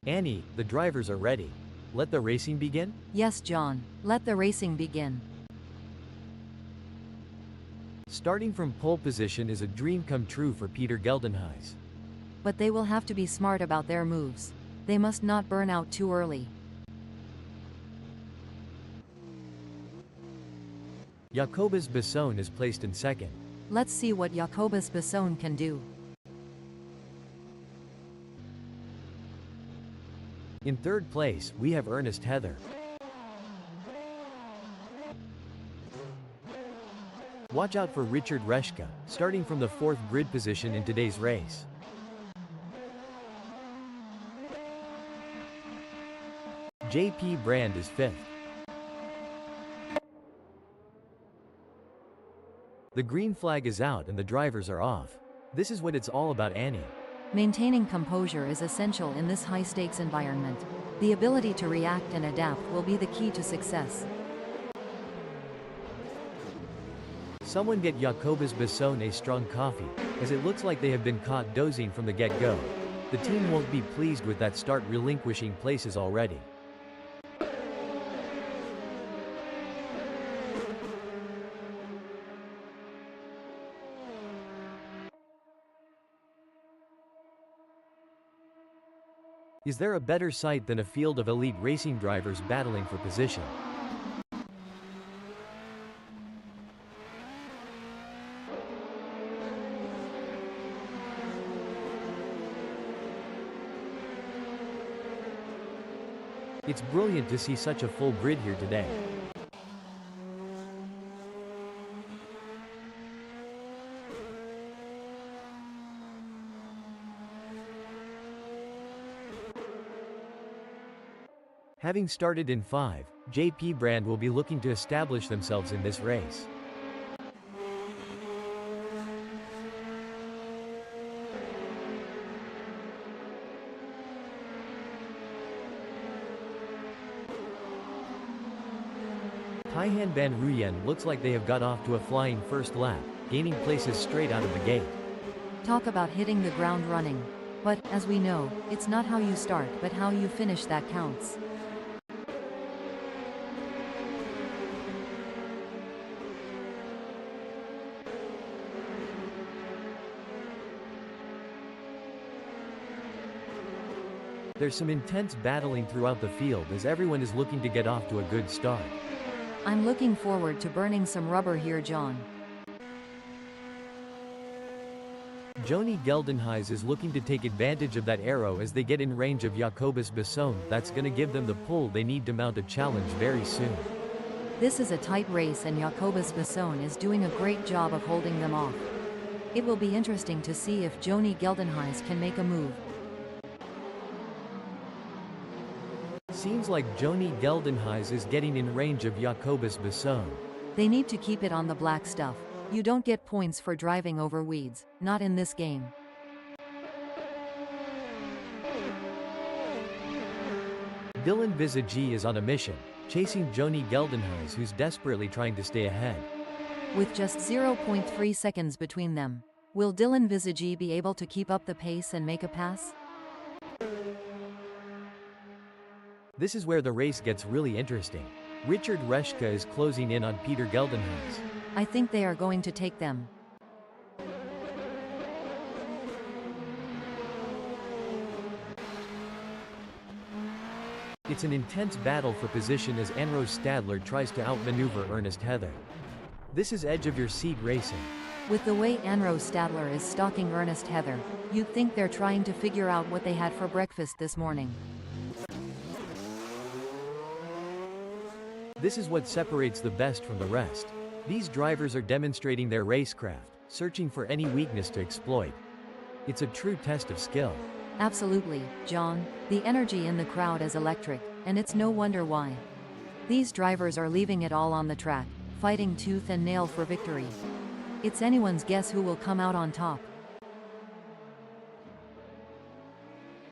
Annie, the drivers are ready. Let the racing begin? Yes, John. Let the racing begin. Starting from pole position is a dream come true for Peter Geldenhuys. But they will have to be smart about their moves. They must not burn out too early. Jacobus Besson is placed in second. Let's see what Jacobus Besson can do. In third place, we have Ernest Heather. Watch out for Richard Reschke, starting from the fourth grid position in today's race. JP Brand is fifth. The green flag is out and the drivers are off. This is what it's all about, Annie. Maintaining composure is essential in this high-stakes environment. The ability to react and adapt will be the key to success. Someone get Jacobus Besson a strong coffee, as it looks like they have been caught dozing from the get-go. The team won't be pleased with that start, relinquishing places already. Is there a better sight than a field of elite racing drivers battling for position? It's brilliant to see such a full grid here today. Having started in 5, JP Brand will be looking to establish themselves in this race. Taihan Van Ruyen looks like they have got off to a flying first lap, gaining places straight out of the gate. Talk about hitting the ground running. But, as we know, it's not how you start but how you finish that counts. There's some intense battling throughout the field as everyone is looking to get off to a good start. I'm looking forward to burning some rubber here, John. Joni Geldenhuys is looking to take advantage of that arrow as they get in range of Jacobus Besson. That's gonna give them the pull they need to mount a challenge very soon. This is a tight race and Jacobus Besson is doing a great job of holding them off. It will be interesting to see if Joni Geldenhuys can make a move. Seems like Joni Geldenhuys is getting in range of Jacobus Besson. They need to keep it on the black stuff. You don't get points for driving over weeds, not in this game. Dylan Visagi is on a mission, chasing Joni Geldenhuys, who's desperately trying to stay ahead. With just 0.3 seconds between them, will Dylan Visagi be able to keep up the pace and make a pass? This is where the race gets really interesting. Richard Reschke is closing in on Peter Geldenhuys. I think they are going to take them. It's an intense battle for position as Anrose Stadler tries to outmaneuver Ernest Heather. This is edge-of-your-seat racing. With the way Anrose Stadler is stalking Ernest Heather, you'd think they're trying to figure out what they had for breakfast this morning. This is what separates the best from the rest. These drivers are demonstrating their racecraft, searching for any weakness to exploit. It's a true test of skill. Absolutely, John. The energy in the crowd is electric, and it's no wonder why. These drivers are leaving it all on the track, fighting tooth and nail for victory. It's anyone's guess who will come out on top.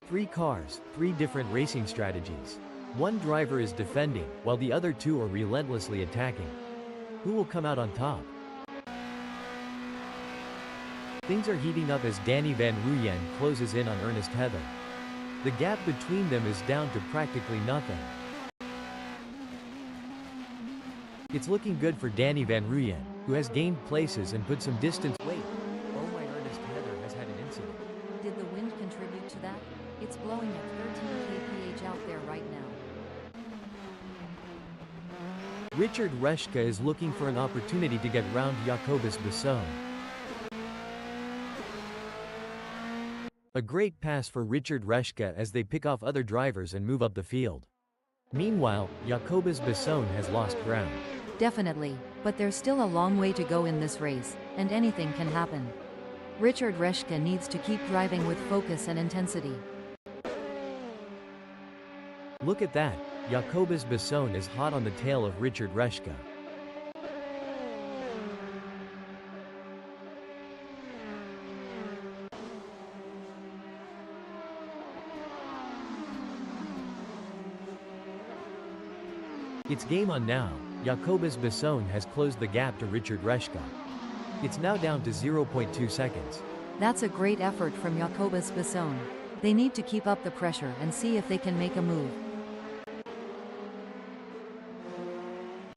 3 cars, 3 different racing strategies. One driver is defending, while the other 2 are relentlessly attacking. Who will come out on top? Things are heating up as Danny Van Ruyen closes in on Ernest Heather. The gap between them is down to practically nothing. It's looking good for Danny Van Ruyen, who has gained places and put some distance. Wait, oh my Ernest Heather has had an incident. Did the wind contribute to that? It's blowing at 13 kph out there right now. Richard Reschke is looking for an opportunity to get round Jacobus Besson. A great pass for Richard Reschke as they pick off other drivers and move up the field. Meanwhile, Jacobus Besson has lost ground. Definitely, but there's still a long way to go in this race, and anything can happen. Richard Reschke needs to keep driving with focus and intensity. Look at that, Jacobus Besson is hot on the tail of Richard Reschke. It's game on now. Jacobus Besson has closed the gap to Richard Reschke. It's now down to 0.2 seconds. That's a great effort from Jacobus Besson. They need to keep up the pressure and see if they can make a move.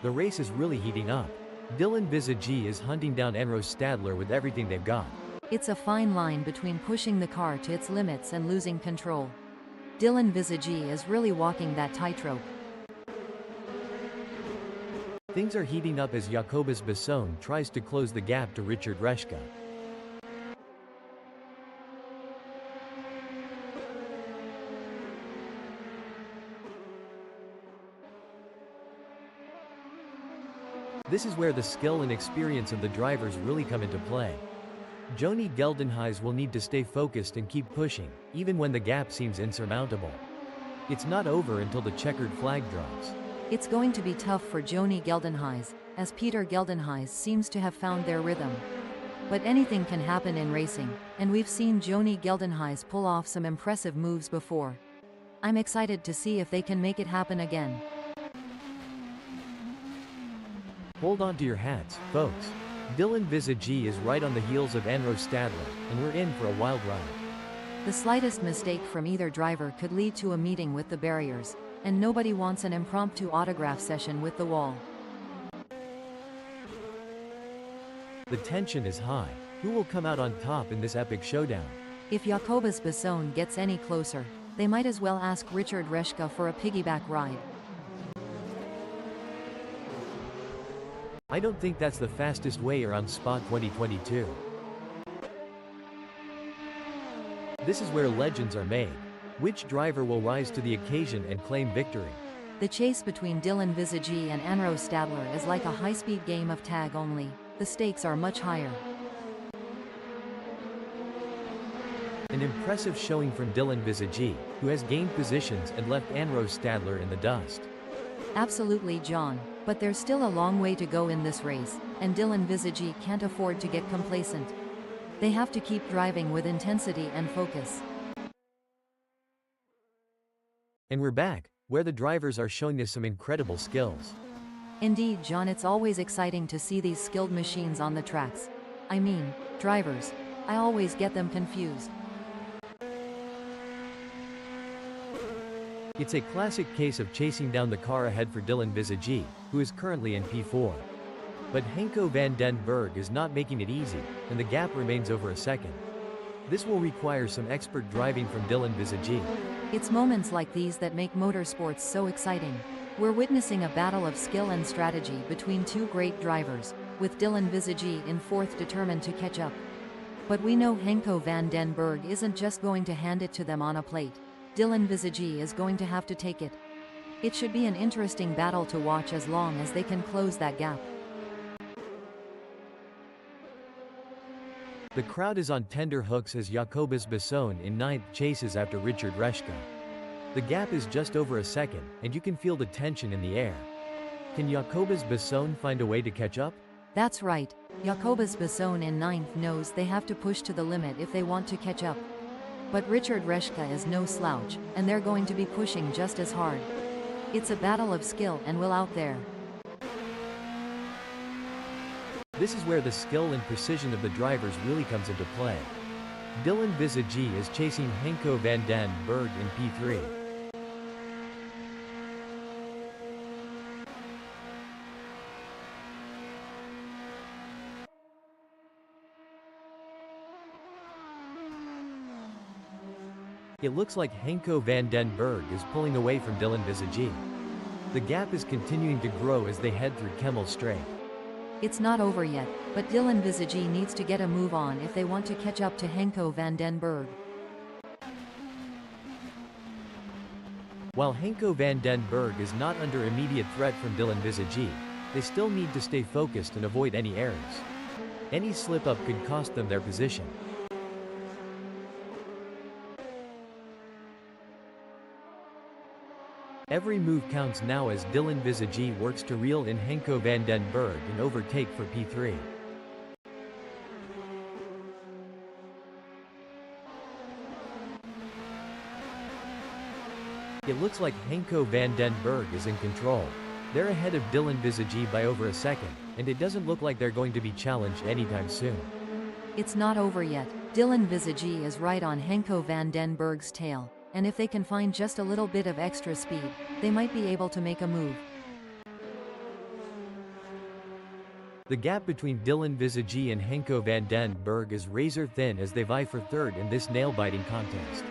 The race is really heating up. Dylan Visagi is hunting down Enro Stadler with everything they've got. It's a fine line between pushing the car to its limits and losing control. Dylan Visagi is really walking that tightrope. Things are heating up as Jacobus Besson tries to close the gap to Richard Reschke. This is where the skill and experience of the drivers really come into play. Joni Geldenhuys will need to stay focused and keep pushing, even when the gap seems insurmountable. It's not over until the checkered flag drops. It's going to be tough for Joni Geldenhuys, as Peter Geldenhuys seems to have found their rhythm. But anything can happen in racing, and we've seen Joni Geldenhuys pull off some impressive moves before. I'm excited to see if they can make it happen again. Hold on to your hats, folks. Dylan Visagi is right on the heels of Enro Stadler, and we're in for a wild ride. The slightest mistake from either driver could lead to a meeting with the barriers, and nobody wants an impromptu autograph session with the wall. The tension is high. Who will come out on top in this epic showdown? If Jacobus Besson gets any closer, they might as well ask Richard Reschke for a piggyback ride. I don't think that's the fastest way around spot 2022. This is where legends are made. Which driver will rise to the occasion and claim victory? The chase between Dylan Visagi and Enro Stadler is like a high-speed game of tag only. The stakes are much higher. An impressive showing from Dylan Visagi, who has gained positions and left Enro Stadler in the dust. Absolutely, John, but there's still a long way to go in this race, and Dylan Visagi can't afford to get complacent. They have to keep driving with intensity and focus. And we're back, where the drivers are showing us some incredible skills. Indeed, John, it's always exciting to see these skilled machines on the tracks. I mean, drivers. I always get them confused. It's a classic case of chasing down the car ahead for Dylan Visagi, who is currently in P4. But Henko van den Berg is not making it easy, and the gap remains over a second. This will require some expert driving from Dylan Visagi. It's moments like these that make motorsports so exciting. We're witnessing a battle of skill and strategy between two great drivers, with Dylan Visagi in fourth determined to catch up. But we know Henko van den Berg isn't just going to hand it to them on a plate. Dylan Visagi is going to have to take it. It should be an interesting battle to watch as long as they can close that gap. The crowd is on tender hooks as Jacobus Besson in ninth chases after Richard Reschke. The gap is just over a second, and you can feel the tension in the air. Can Jacobus Besson find a way to catch up? That's right. Jacobus Besson in ninth knows they have to push to the limit if they want to catch up. But Richard Reschke is no slouch, and they're going to be pushing just as hard. It's a battle of skill and will out there. This is where the skill and precision of the drivers really comes into play. Dylan Visagi is chasing Henko van den Berg in P3. It looks like Henko van den Berg is pulling away from Dylan Visagi. The gap is continuing to grow as they head through Kemmel Straight. It's not over yet, but Dylan Visagi needs to get a move on if they want to catch up to Henko van den Berg. While Henko van den Berg is not under immediate threat from Dylan Visagi, they still need to stay focused and avoid any errors. Any slip-up could cost them their position. Every move counts now as Dylan Visagi works to reel in Henko van den Berg and overtake for P3. It looks like Henko van den Berg is in control. They're ahead of Dylan Visagi by over a second, and it doesn't look like they're going to be challenged anytime soon. It's not over yet. Dylan Visagi is right on Henko van den Berg's tail, and if they can find just a little bit of extra speed, they might be able to make a move. The gap between Dylan Visagi and Henko van den Berg is razor thin as they vie for third in this nail-biting contest.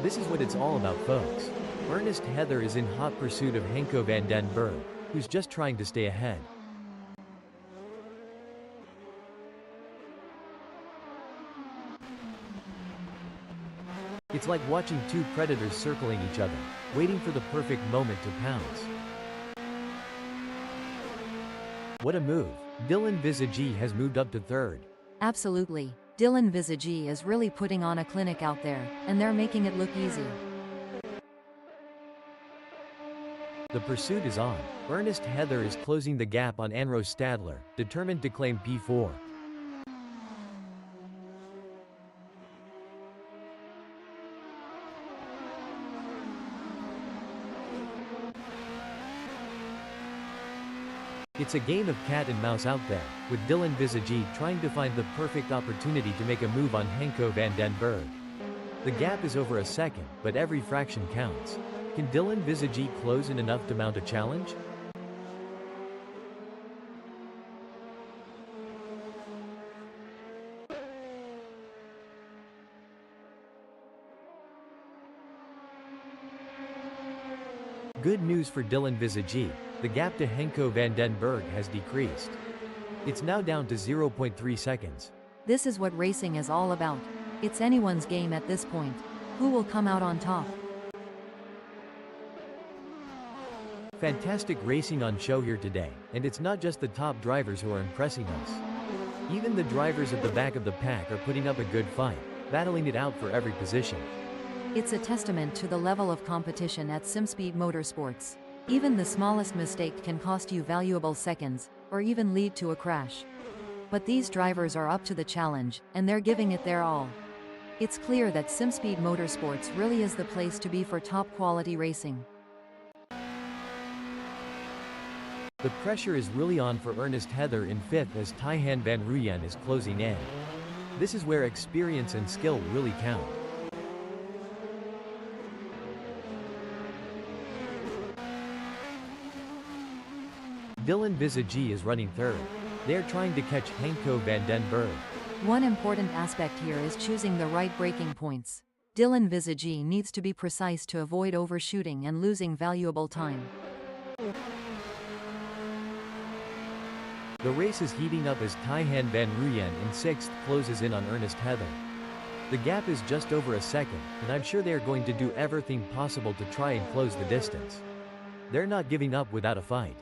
This is what it's all about, folks. Ernest Heather is in hot pursuit of Henko van den Berg, who's just trying to stay ahead. It's like watching two predators circling each other, waiting for the perfect moment to pounce. What a move! Dylan Visagi has moved up to third. Absolutely. Dylan Visagi is really putting on a clinic out there, and they're making it look easy. The pursuit is on. Ernest Heather is closing the gap on Anro Stadler, determined to claim P4. It's a game of cat and mouse out there, with Dylan Visagi trying to find the perfect opportunity to make a move on Henko van den Berg. The gap is over a second, but every fraction counts. Can Dylan Visagi close in enough to mount a challenge? Good news for Dylan Visagi, the gap to Henko van den Berg has decreased. It's now down to 0.3 seconds. This is what racing is all about. It's anyone's game at this point. Who will come out on top? Fantastic racing on show here today, and it's not just the top drivers who are impressing us. Even the drivers at the back of the pack are putting up a good fight, battling it out for every position. It's a testament to the level of competition at Simspeed Motorsports. Even the smallest mistake can cost you valuable seconds, or even lead to a crash. But these drivers are up to the challenge, and they're giving it their all. It's clear that Simspeed Motorsports really is the place to be for top-quality racing. The pressure is really on for Ernest Heather in fifth as Tijhan van Rooyen is closing in. This is where experience and skill really count. Dylan Visagi is running third. They are trying to catch Henko van den Berg. One important aspect here is choosing the right braking points. Dylan Visagi needs to be precise to avoid overshooting and losing valuable time. The race is heating up as Tijhan van Rooyen in sixth closes in on Ernest Heather. The gap is just over a second, and I'm sure they are going to do everything possible to try and close the distance. They're not giving up without a fight.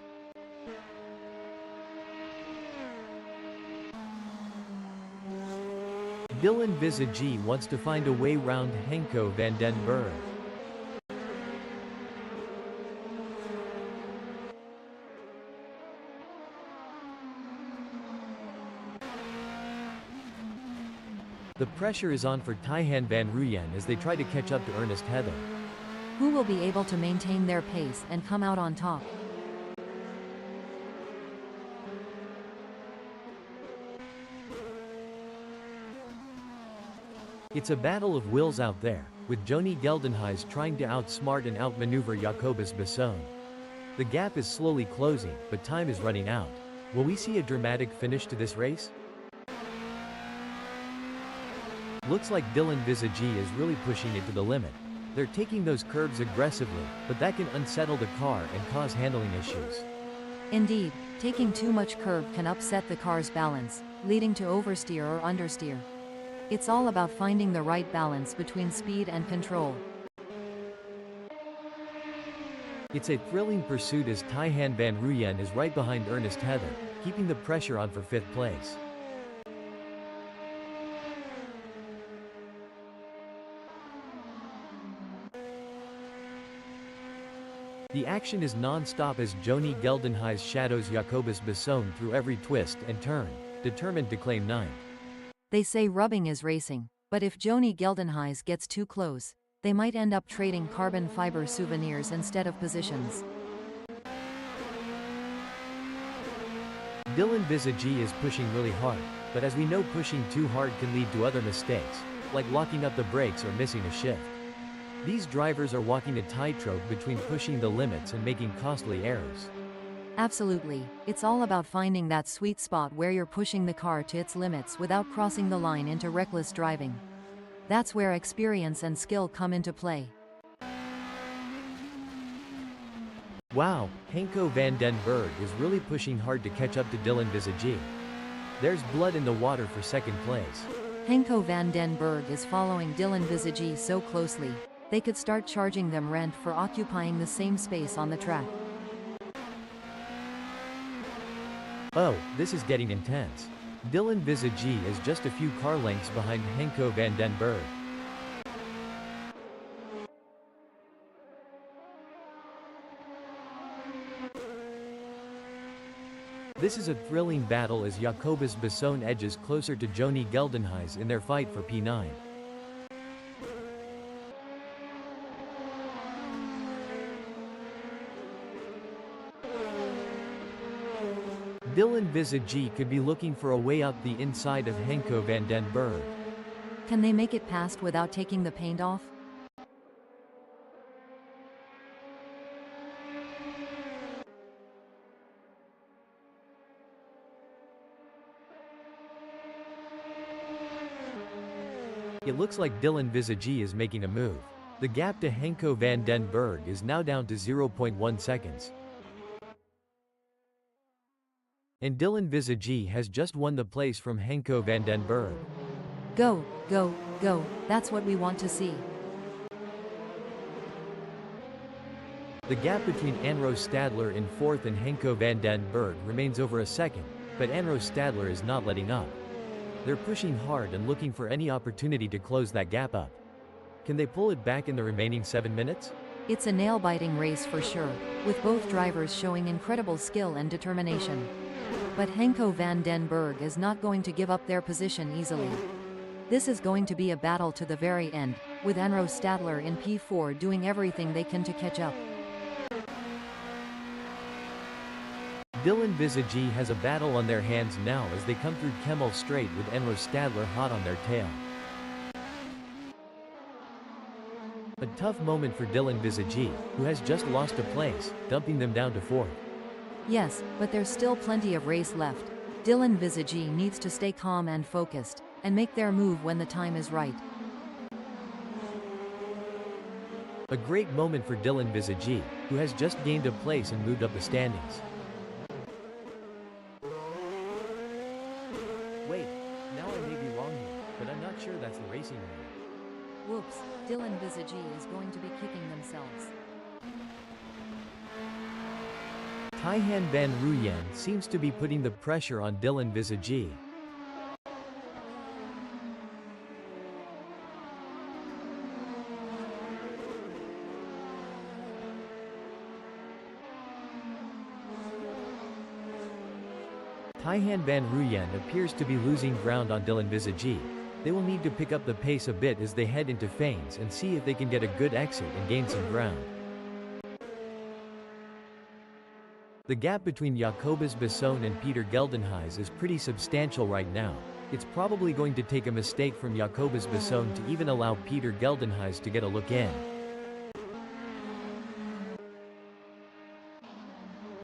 Dylan Visagi wants to find a way round Henko van den Berg. The pressure is on for Tijhan van Rooyen as they try to catch up to Ernest Heather. Who will be able to maintain their pace and come out on top? It's a battle of wills out there, with Joni Geldenhuys trying to outsmart and outmaneuver Jacobus Besson. The gap is slowly closing, but time is running out. Will we see a dramatic finish to this race? Looks like Dylan Visagi is really pushing it to the limit. They're taking those curbs aggressively, but that can unsettle the car and cause handling issues. Indeed, taking too much curb can upset the car's balance, leading to oversteer or understeer. It's all about finding the right balance between speed and control. It's a thrilling pursuit as Taihan van Ruyen is right behind Ernest Heather, keeping the pressure on for 5th place. The action is non-stop as Joni Geldenhuys shadows Jacobus Besson through every twist and turn, determined to claim 9th. They say rubbing is racing, but if Joni Geldenhuys gets too close, they might end up trading carbon fiber souvenirs instead of positions. Dylan Visagi is pushing really hard, but as we know, pushing too hard can lead to other mistakes, like locking up the brakes or missing a shift. These drivers are walking a tightrope between pushing the limits and making costly errors. Absolutely, it's all about finding that sweet spot where you're pushing the car to its limits without crossing the line into reckless driving. That's where experience and skill come into play. Wow, Henko van den Berg is really pushing hard to catch up to Dylan Visagi. There's blood in the water for 2nd place. Henko van den Berg is following Dylan Visagi so closely, they could start charging them rent for occupying the same space on the track. Oh, this is getting intense. Dylan Visagi is just a few car lengths behind Henko van den Berg. This is a thrilling battle as Jacobus Besson edges closer to Joni Geldenhuys in their fight for P9. Dylan Visagi could be looking for a way out the inside of Henko van den Berg. Can they make it past without taking the paint off? It looks like Dylan Visagi is making a move. The gap to Henko van den Berg is now down to 0.1 seconds. And Dylan Visagi has just won the place from Henko van den Berg. Go, go, go, that's what we want to see. The gap between Anro Stadler in 4th and Henko van den Berg remains over a second, but Anro Stadler is not letting up. They're pushing hard and looking for any opportunity to close that gap up. Can they pull it back in the remaining 7 minutes? It's a nail-biting race for sure, with both drivers showing incredible skill and determination. But Henko van den Berg is not going to give up their position easily. This is going to be a battle to the very end, with Anro Stadler in P4 doing everything they can to catch up. Dylan Visagi has a battle on their hands now as they come through Kemmel Straight with Anro Stadler hot on their tail. A tough moment for Dylan Visagi, who has just lost a place, dumping them down to 4th. Yes, but there's still plenty of race left. Dylan Visagi needs to stay calm and focused, and make their move when the time is right. A great moment for Dylan Visagi, who has just gained a place and moved up the standings. Wait, now I may be wrong here, but I'm not sure that's the racing order. Whoops, Dylan Visagi is going to be kicking themselves. Taihan van Ruyen seems to be putting the pressure on Dylan Visagi. Taihan van Ruyen appears to be losing ground on Dylan Visagi. They will need to pick up the pace a bit as they head into Fanes and see if they can get a good exit and gain some ground. The gap between Jacobus Bisson and Peter Geldenhuys is pretty substantial right now. It's probably going to take a mistake from Jacobus Bisson to even allow Peter Geldenhuys to get a look in.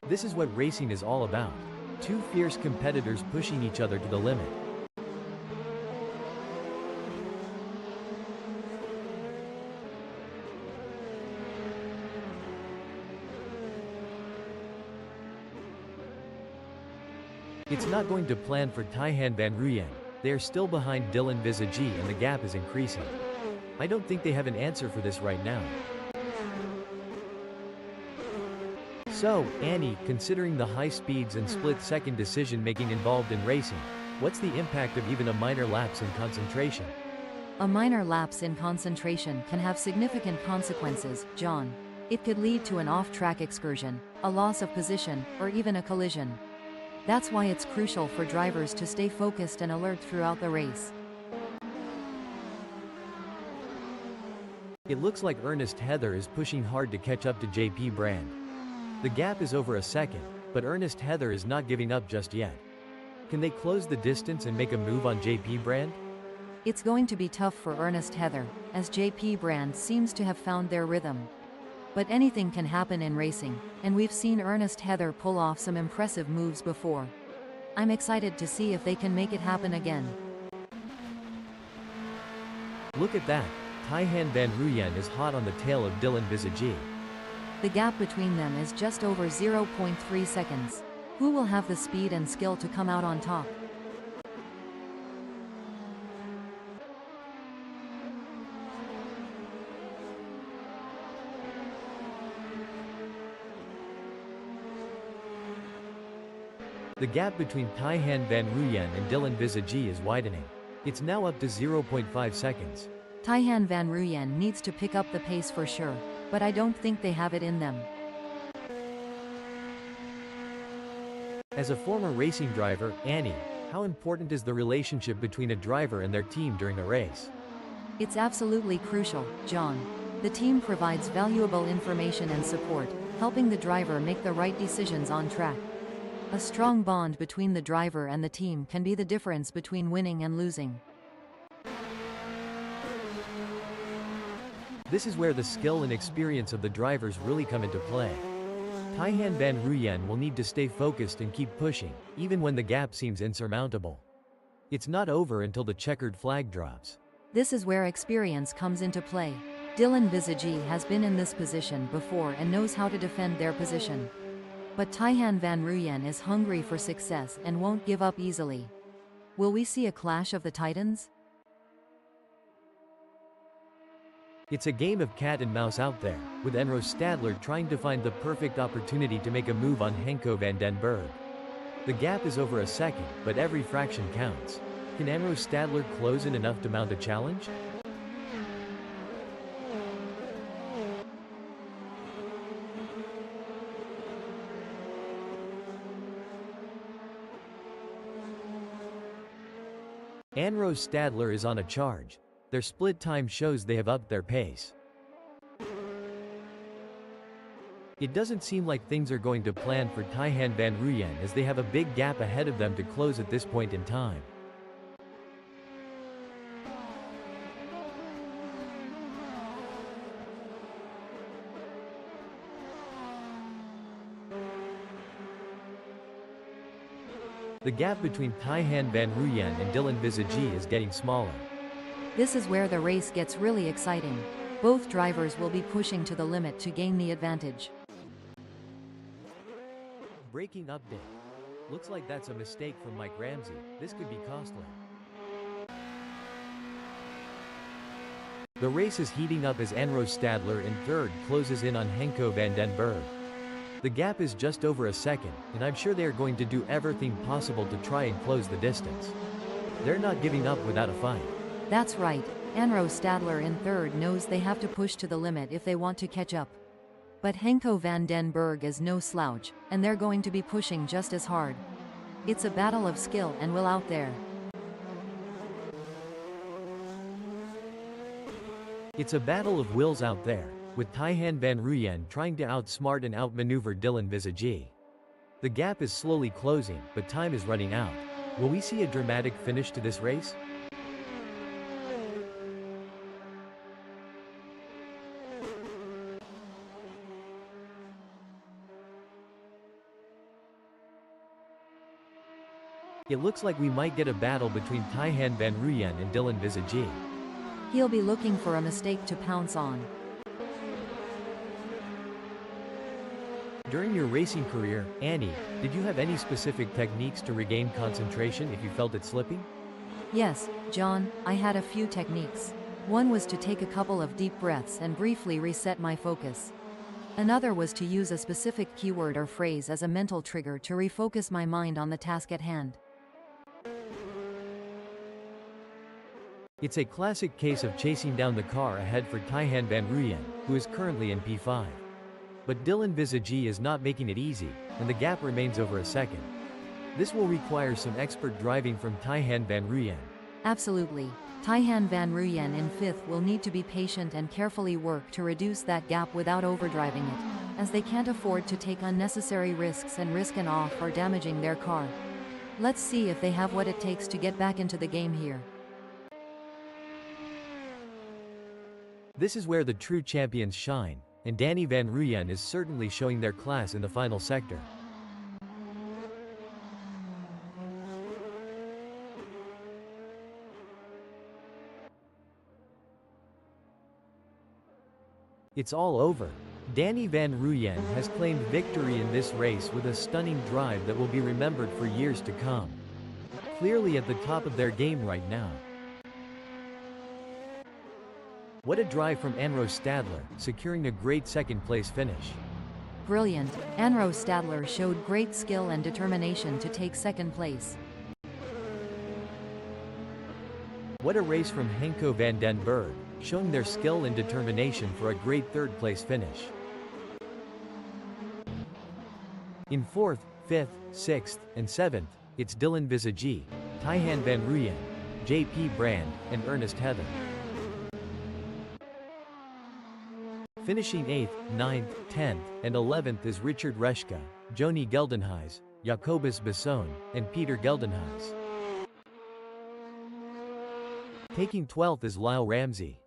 This is what racing is all about. Two fierce competitors pushing each other to the limit. It's not going to plan for Tijhan van Ruyen. They are still behind Dylan Visagi and the gap is increasing. I don't think they have an answer for this right now. So, Annie, considering the high speeds and split-second decision-making involved in racing, what's the impact of even a minor lapse in concentration? A minor lapse in concentration can have significant consequences, John. It could lead to an off-track excursion, a loss of position, or even a collision. That's why it's crucial for drivers to stay focused and alert throughout the race. It looks like Ernest Heather is pushing hard to catch up to JP Brand. The gap is over a second, but Ernest Heather is not giving up just yet. Can they close the distance and make a move on JP Brand? It's going to be tough for Ernest Heather, as JP Brand seems to have found their rhythm. But anything can happen in racing, and we've seen Ernest Heather pull off some impressive moves before. I'm excited to see if they can make it happen again. Look at that. Tijhan van Ruyen is hot on the tail of Dylan Visagi. The gap between them is just over 0.3 seconds. Who will have the speed and skill to come out on top? The gap between Tijhan van Ruyen and Dylan Visagi is widening. It's now up to 0.5 seconds. Tijhan van Ruyen needs to pick up the pace for sure, but I don't think they have it in them. As a former racing driver, Annie, how important is the relationship between a driver and their team during a race? It's absolutely crucial, John. The team provides valuable information and support, helping the driver make the right decisions on track. A strong bond between the driver and the team can be the difference between winning and losing. This is where the skill and experience of the drivers really come into play. Tijhan van Ruyen will need to stay focused and keep pushing, even when the gap seems insurmountable. It's not over until the checkered flag drops. This is where experience comes into play. Dylan Visagi has been in this position before and knows how to defend their position. But Tijhan van Ruyen is hungry for success and won't give up easily. Will we see a clash of the titans? It's a game of cat and mouse out there, with Enro Stadler trying to find the perfect opportunity to make a move on Henko van den Berg. The gap is over a second, but every fraction counts. Can Enro Stadler close in enough to mount a challenge? Enro Stadler is on a charge. Their split time shows they have upped their pace. It doesn't seem like things are going to plan for Tijhan van Ruyen as they have a big gap ahead of them to close at this point in time. The gap between Tijhan van Ruyen and Dylan Visagi is getting smaller. This is where the race gets really exciting. Both drivers will be pushing to the limit to gain the advantage. Breaking update. Looks like that's a mistake from Mike Ramsey. This could be costly. The race is heating up as Enro Stadler in third closes in on Henko van den Berg. The gap is just over a second, and I'm sure they are going to do everything possible to try and close the distance. They're not giving up without a fight. That's right. Enro Stadler in third knows they have to push to the limit if they want to catch up. But Henko van den Berg is no slouch, and they're going to be pushing just as hard. It's a battle of skill and will out there. It's a battle of wills out there, with Taihan Van Ruyen trying to outsmart and outmaneuver Dylan Visagi. The gap is slowly closing, but time is running out. Will we see a dramatic finish to this race? It looks like we might get a battle between Taihan Van Ruyen and Dylan Visagi. He'll be looking for a mistake to pounce on. During your racing career, Annie, did you have any specific techniques to regain concentration if you felt it slipping? Yes, John, I had a few techniques. One was to take a couple of deep breaths and briefly reset my focus. Another was to use a specific keyword or phrase as a mental trigger to refocus my mind on the task at hand. It's a classic case of chasing down the car ahead for Taihan Van Ruyen, who is currently in P5. But Dylan Visagi is not making it easy, and the gap remains over a second. This will require some expert driving from Taihan Van Ruyen. Absolutely. Taihan Van Ruyen in 5th will need to be patient and carefully work to reduce that gap without overdriving it, as they can't afford to take unnecessary risks and risk an off or damaging their car. Let's see if they have what it takes to get back into the game here. This is where the true champions shine, and Danny Van Ruyen is certainly showing their class in the final sector. It's all over. Danny Van Ruyen has claimed victory in this race with a stunning drive that will be remembered for years to come. Clearly at the top of their game right now. What a drive from Anro Stadler, securing a great second-place finish. Brilliant. Anro Stadler showed great skill and determination to take second place. What a race from Henko van den Berg, showing their skill and determination for a great third-place finish. In 4th, 5th, 6th, and 7th, it's Dylan Visagi, Taihan Van Ruyen, JP Brand, and Ernest Heather. Finishing 8th, 9th, 10th, and 11th is Richard Reschke, Joni Geldenhuys, Jacobus Besson, and Peter Geldenhuys. Taking 12th is Lyle Ramsey.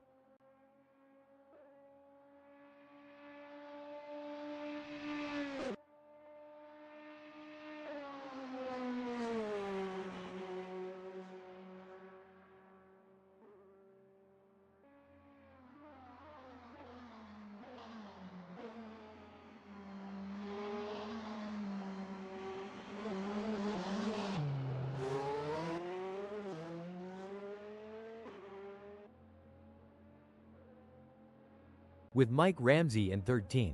With Mike Ramsey in 13th.